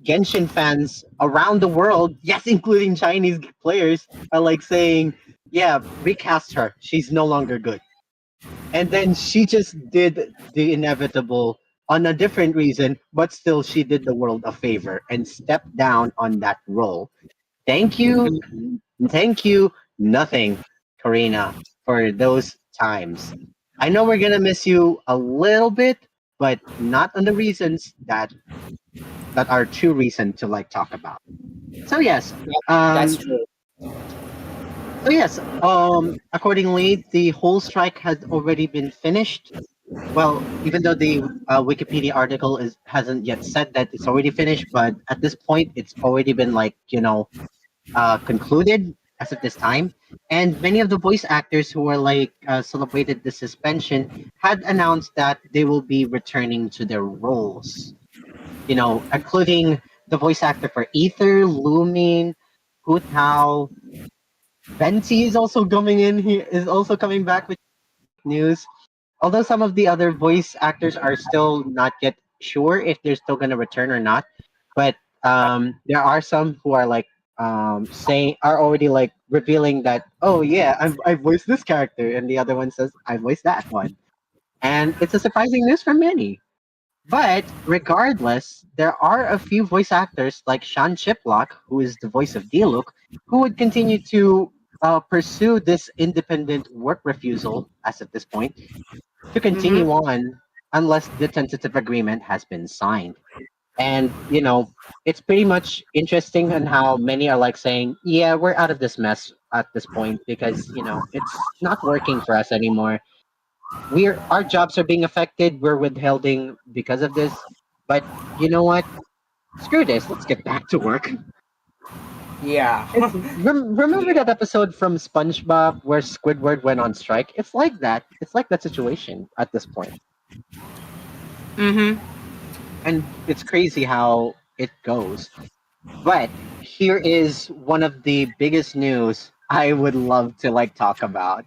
Genshin fans around the world, yes, including Chinese players, are like saying, yeah, recast her. She's no longer good. And then she just did the inevitable on a different reason, but still she did the world a favor and stepped down on that role. Thank you. Thank you. Nothing, Karina, for those times. I know we're gonna miss you a little bit, but not on the reasons that are true reason to talk about. So yes, That's um, true. so yes, accordingly, the whole strike has already been finished. Well, even though the Wikipedia article hasn't yet said that it's already finished, but at this point, it's already been concluded as of this time. And many of the voice actors who were celebrated the suspension had announced that they will be returning to their roles. Including the voice actor for Ether, Lumin, Hu Tao, Venti is also coming in here is also coming back with news. Although some of the other voice actors are still not yet sure if they're still gonna return or not, but there are some who are saying are already revealing that oh yeah I voiced this character and the other one says I voiced that one, and it's a surprising news for many. But regardless, there are a few voice actors like Sean Chiplock, who is the voice of Diluc, who would continue to pursue this independent work refusal as of this point to continue on unless the tentative agreement has been signed. And it's pretty much interesting on how many are saying, "Yeah, we're out of this mess at this point because it's not working for us anymore. Our jobs are being affected. We're withholding because of this. But you know what? Screw this. Let's get back to work." Yeah. Remember that episode from SpongeBob where Squidward went on strike? It's like that. It's like that situation at this point. Mm-hmm. And it's crazy how it goes. But here is one of the biggest news I would love to talk about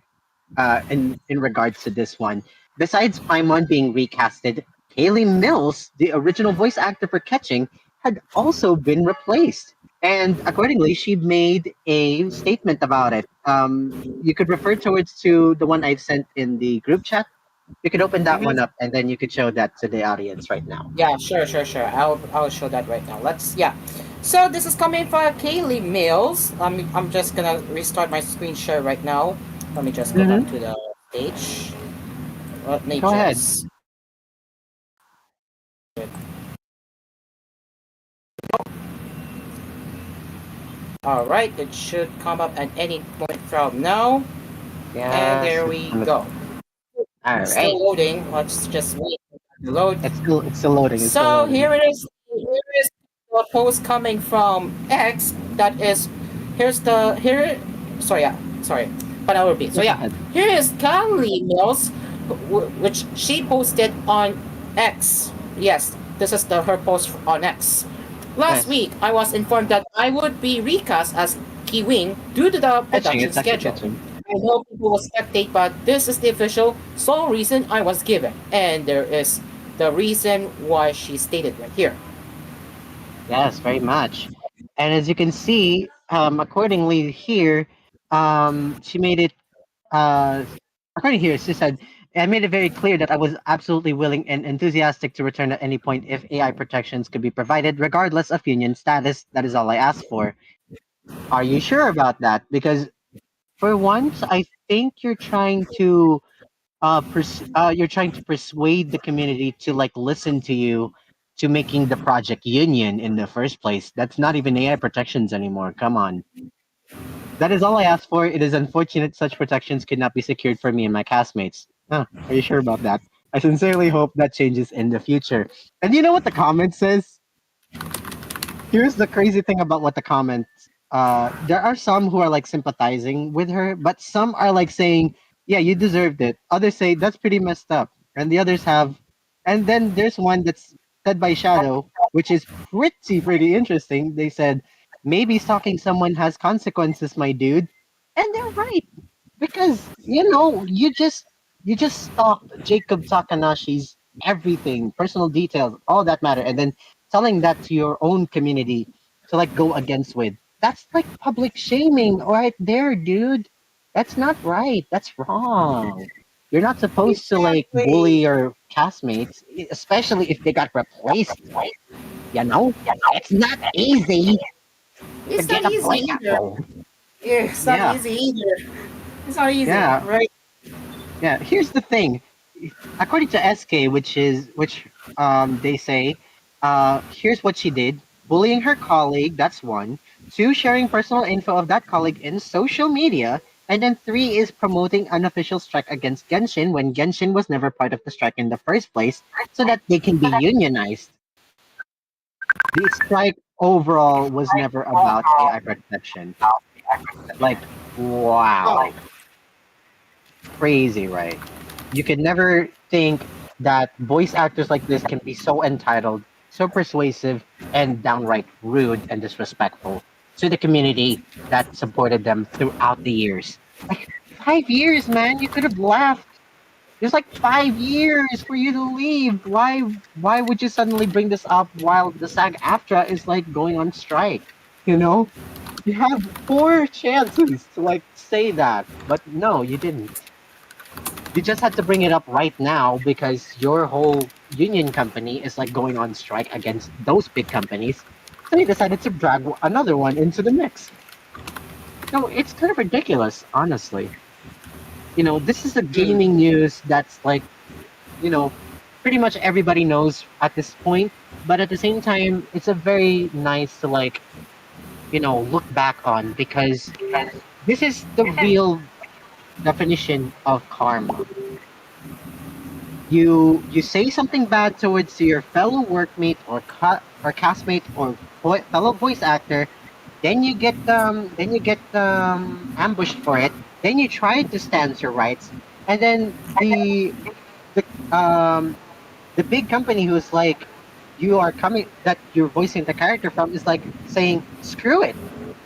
in regards to this one. Besides Paimon being recasted, Kaylee Mills, the original voice actor for Catching, had also been replaced. And accordingly, she made a statement about it. You could refer towards to the one I've sent in the group chat. You could open that one up, and then you could show that to the audience right now. Yeah, sure. I'll show that right now. Yeah. So this is coming from Kaylee Mills. I'm just gonna restart my screen share right now. Let me just go back to the page. Let me Go ahead. just. All right, it should come up at any point from now. And there we go. All It's right. still loading. Let's just wait to load. It's still loading. It's still So loading. here it is. Here is the post coming from X. That is, here's the here. Sorry. But I'll repeat. So yeah, here is Kylie Mills, which she posted on X. Yes, this is her post on X. Last week, I was informed that I would be recast as Ki Wing due to the production schedule. I know people will spectate, but this is the official sole reason I was given. And there is the reason why she stated right here. Yes, very much. And as you can see, accordingly here, she made it. Uh, according here, she said, "I made it very clear that I was absolutely willing and enthusiastic to return at any point if AI protections could be provided, regardless of union status. That is all I asked for." Are you sure about that? Because for once, I think you're trying to persuade the community to like listen to you to making the project union in the first place. That's not even AI protections anymore. Come on. That is all I asked for. It is unfortunate such protections could not be secured for me and my castmates. Huh, are you sure about that? I sincerely hope that changes in the future. And you know what the comment says? Here's the crazy thing about what the comments there are some who are like sympathizing with her, but some are like saying, "Yeah, you deserved it." Others say that's pretty messed up. And the others have and then there's one that's said by Shadow, which is pretty interesting. They said, "Maybe stalking someone has consequences, my dude." And they're right. Because, you just stalked Jacob Takanashi's everything, personal details, all that matter, and then telling that to your own community to like go against with. That's like public shaming right there, dude. That's not right. That's wrong. You're not supposed to like bully Exactly. your castmates, especially if they got replaced. You know, it's not easy to It's get not a easy voice either. actor. Yeah, it's not Yeah, easy either. It's not easy, yeah, right? yeah. Here's the thing. According to SK, which they say, here's what she did: bullying her colleague. That's one. Two, sharing personal info of that colleague in social media. And then three is promoting unofficial strike against Genshin when Genshin was never part of the strike in the first place, so that they can be unionized. The strike overall was never about AI protection. Like, wow. Crazy, right? You could never think that voice actors like this can be so entitled, so persuasive, and downright rude and disrespectful to the community that supported them throughout the years. Like 5 years, man, you could have left. There's like 5 years for you to leave. Why would you suddenly bring this up while the SAG-AFTRA is like going on strike? You know? You have four chances to like say that, but no, you didn't. You just had to bring it up right now because your whole union company is like going on strike against those big companies. So you decided to drag another one into the mix. No, it's kind of ridiculous, honestly. This is a Mm. gaming news that's like, you know, pretty much everybody knows at this point. But at the same time, it's a very nice to like, look back on because this is the real definition of karma. You say something bad towards your fellow workmate or castmate or fellow voice actor, then you get ambushed for it. Then you try to stand your rights, and then the um the big company who's like you are coming that you're voicing the character from is like saying screw it,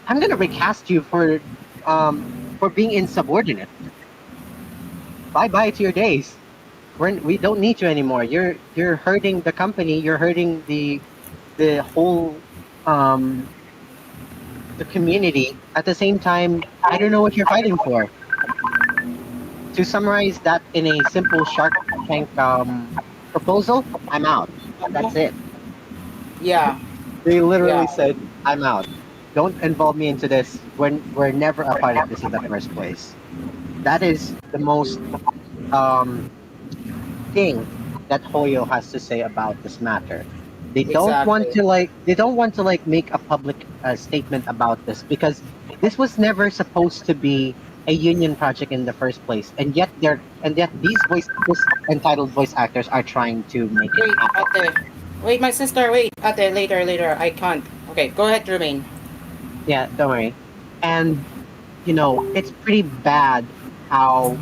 I'm gonna recast you for being insubordinate. Bye bye to your days. We don't need you anymore. You're hurting the company. You're hurting the whole um the community. At the same time, I don't know what you're fighting for. To summarize that in a simple Shark Tank proposal, I'm out. That's it. Yeah, They yeah, literally said, "I'm out. Don't involve me into this. We're never a part of this in the first place." That is the most um thing that Hoyo has to say about this matter. exactly. They don't want to like make a public statement about this because this was never supposed to be a union project in the first place, and yet this entitled voice actors are trying to make it Wait, happen. ate. Wait, my sister, wait. Ate, later. I can't. Okay, go ahead, Jermaine. Yeah, don't worry. And it's pretty bad how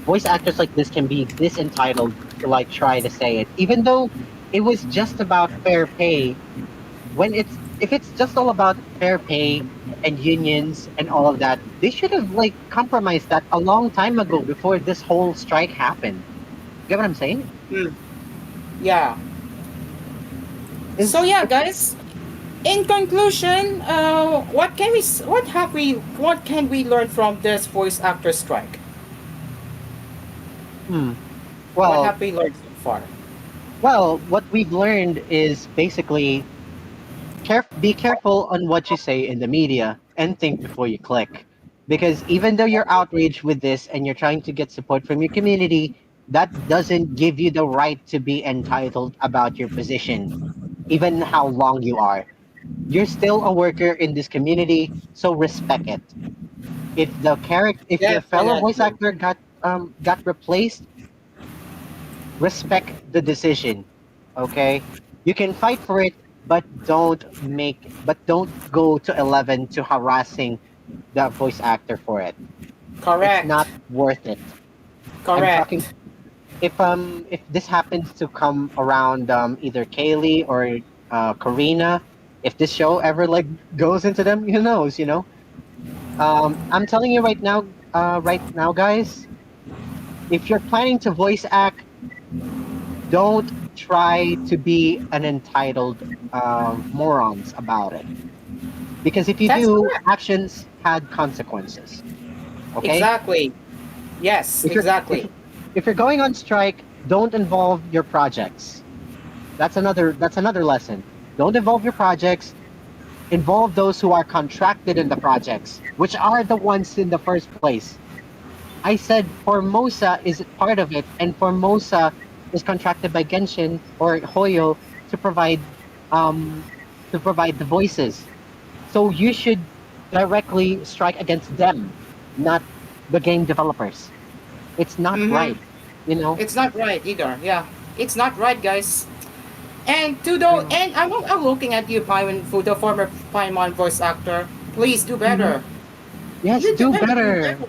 voice actors like this can be this entitled to like try to say it, even though it was just about fair pay. When it's if it's just all about fair pay and unions and all of that, they should have like compromised that a long time ago before this whole strike happened. Get what I'm saying? Yeah. So yeah, guys. In conclusion, what can we learn from this voice actor strike? Hmm. What Well, have we learned so far? well, what we've learned is basically be careful on what you say in the media and think before you click. Because even though you're outraged with this and you're trying to get support from your community, that doesn't give you the right to be entitled about your position, even how long you are. You're still a worker in this community, so respect it. If the fellow voice Definitely. actor got replaced, respect the decision. Okay? You can fight for it, but don't go to 11 to harassing the voice actor for it. It's not Correct. worth it. I'm talking Correct. if this happens to come around either Kaylee or Karina, if this show ever like goes into them, who knows, you know? I'm telling you right now, guys, if you're planning to voice act, don't try to be an entitled morons about it. Because if you That's do, correct. actions had consequences. Okay? Exactly. Yes, If you're exactly. if you're going on strike, don't involve your projects. That's another lesson. Don't involve your projects. Involve those who are contracted in the projects, which are the ones in the first place. I said Formosa is part of it, and Formosa is contracted by Genshin or Hoyo to um provide the voices. So you should directly strike against them, not the game developers. It's not Mm-hmm. right, you know. It's not right either. Yeah. It's not right, guys. And I'm looking at you, Paimon, for the former Paimon voice actor. Please do Mhm. better. Yes, You do do better. You better. better.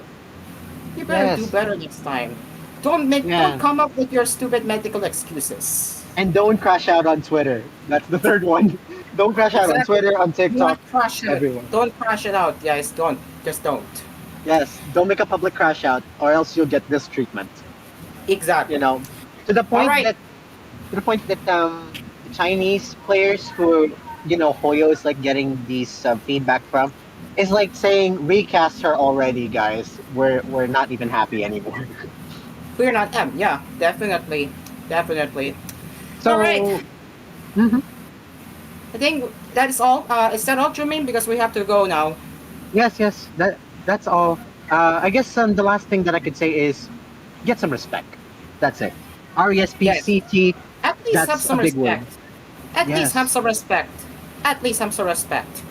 You better do Yes, better next time. Don't yeah, come up with your stupid medical excuses. and don't crash out on Twitter. That's the third one. Don't crash out on Exactly. Twitter, on Do not TikTok, crash it. everyone. Don't crash it out, guys. Don't. Just don't. Yes, don't make a public crash out, or else you'll get this treatment. You Exactly. know, to the All point right. that the Chinese players who Hoyo is like getting these feedback from is like saying recast her already, guys. We're not even happy anymore. We're not M. Yeah, definitely. Definitely. All right. So mhm. I think that is all. Is that all, Jumin? Because we have to go now. Yes, that's all. I guess the last thing that I could say is get some respect. That's it. Yes. RESPCT. At least have That's a some big respect. word. At least have Yes. some respect. At least have some respect.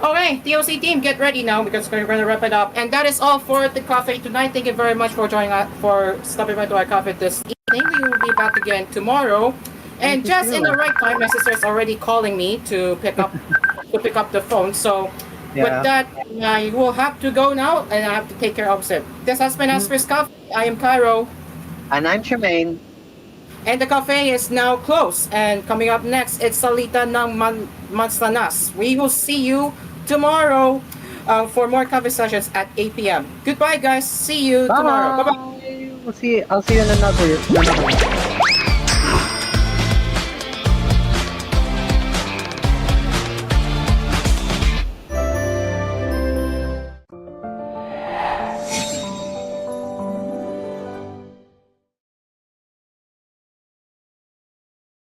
Okay, DOC team, get ready now because we're going to wrap it up. And that is all for the cafe tonight. Thank you very much for joining us, for stopping by to our cafe this evening. We will be back again tomorrow. Thank And you just in the too. right time, my sister is already calling me to pick up the phone. So with Yeah. that, I will have to go now and I have to take care of it. This has been Mm. Asphere Cafe. I am Cairo. And I'm Tremaine. And the cafe is now closed. And coming up next, it's Salita ng Mansanas. We will see you tomorrow for more cafe sessions at 8 p.m. Goodbye, guys. See you tomorrow. Bye bye. Bye. I'll see you in another one.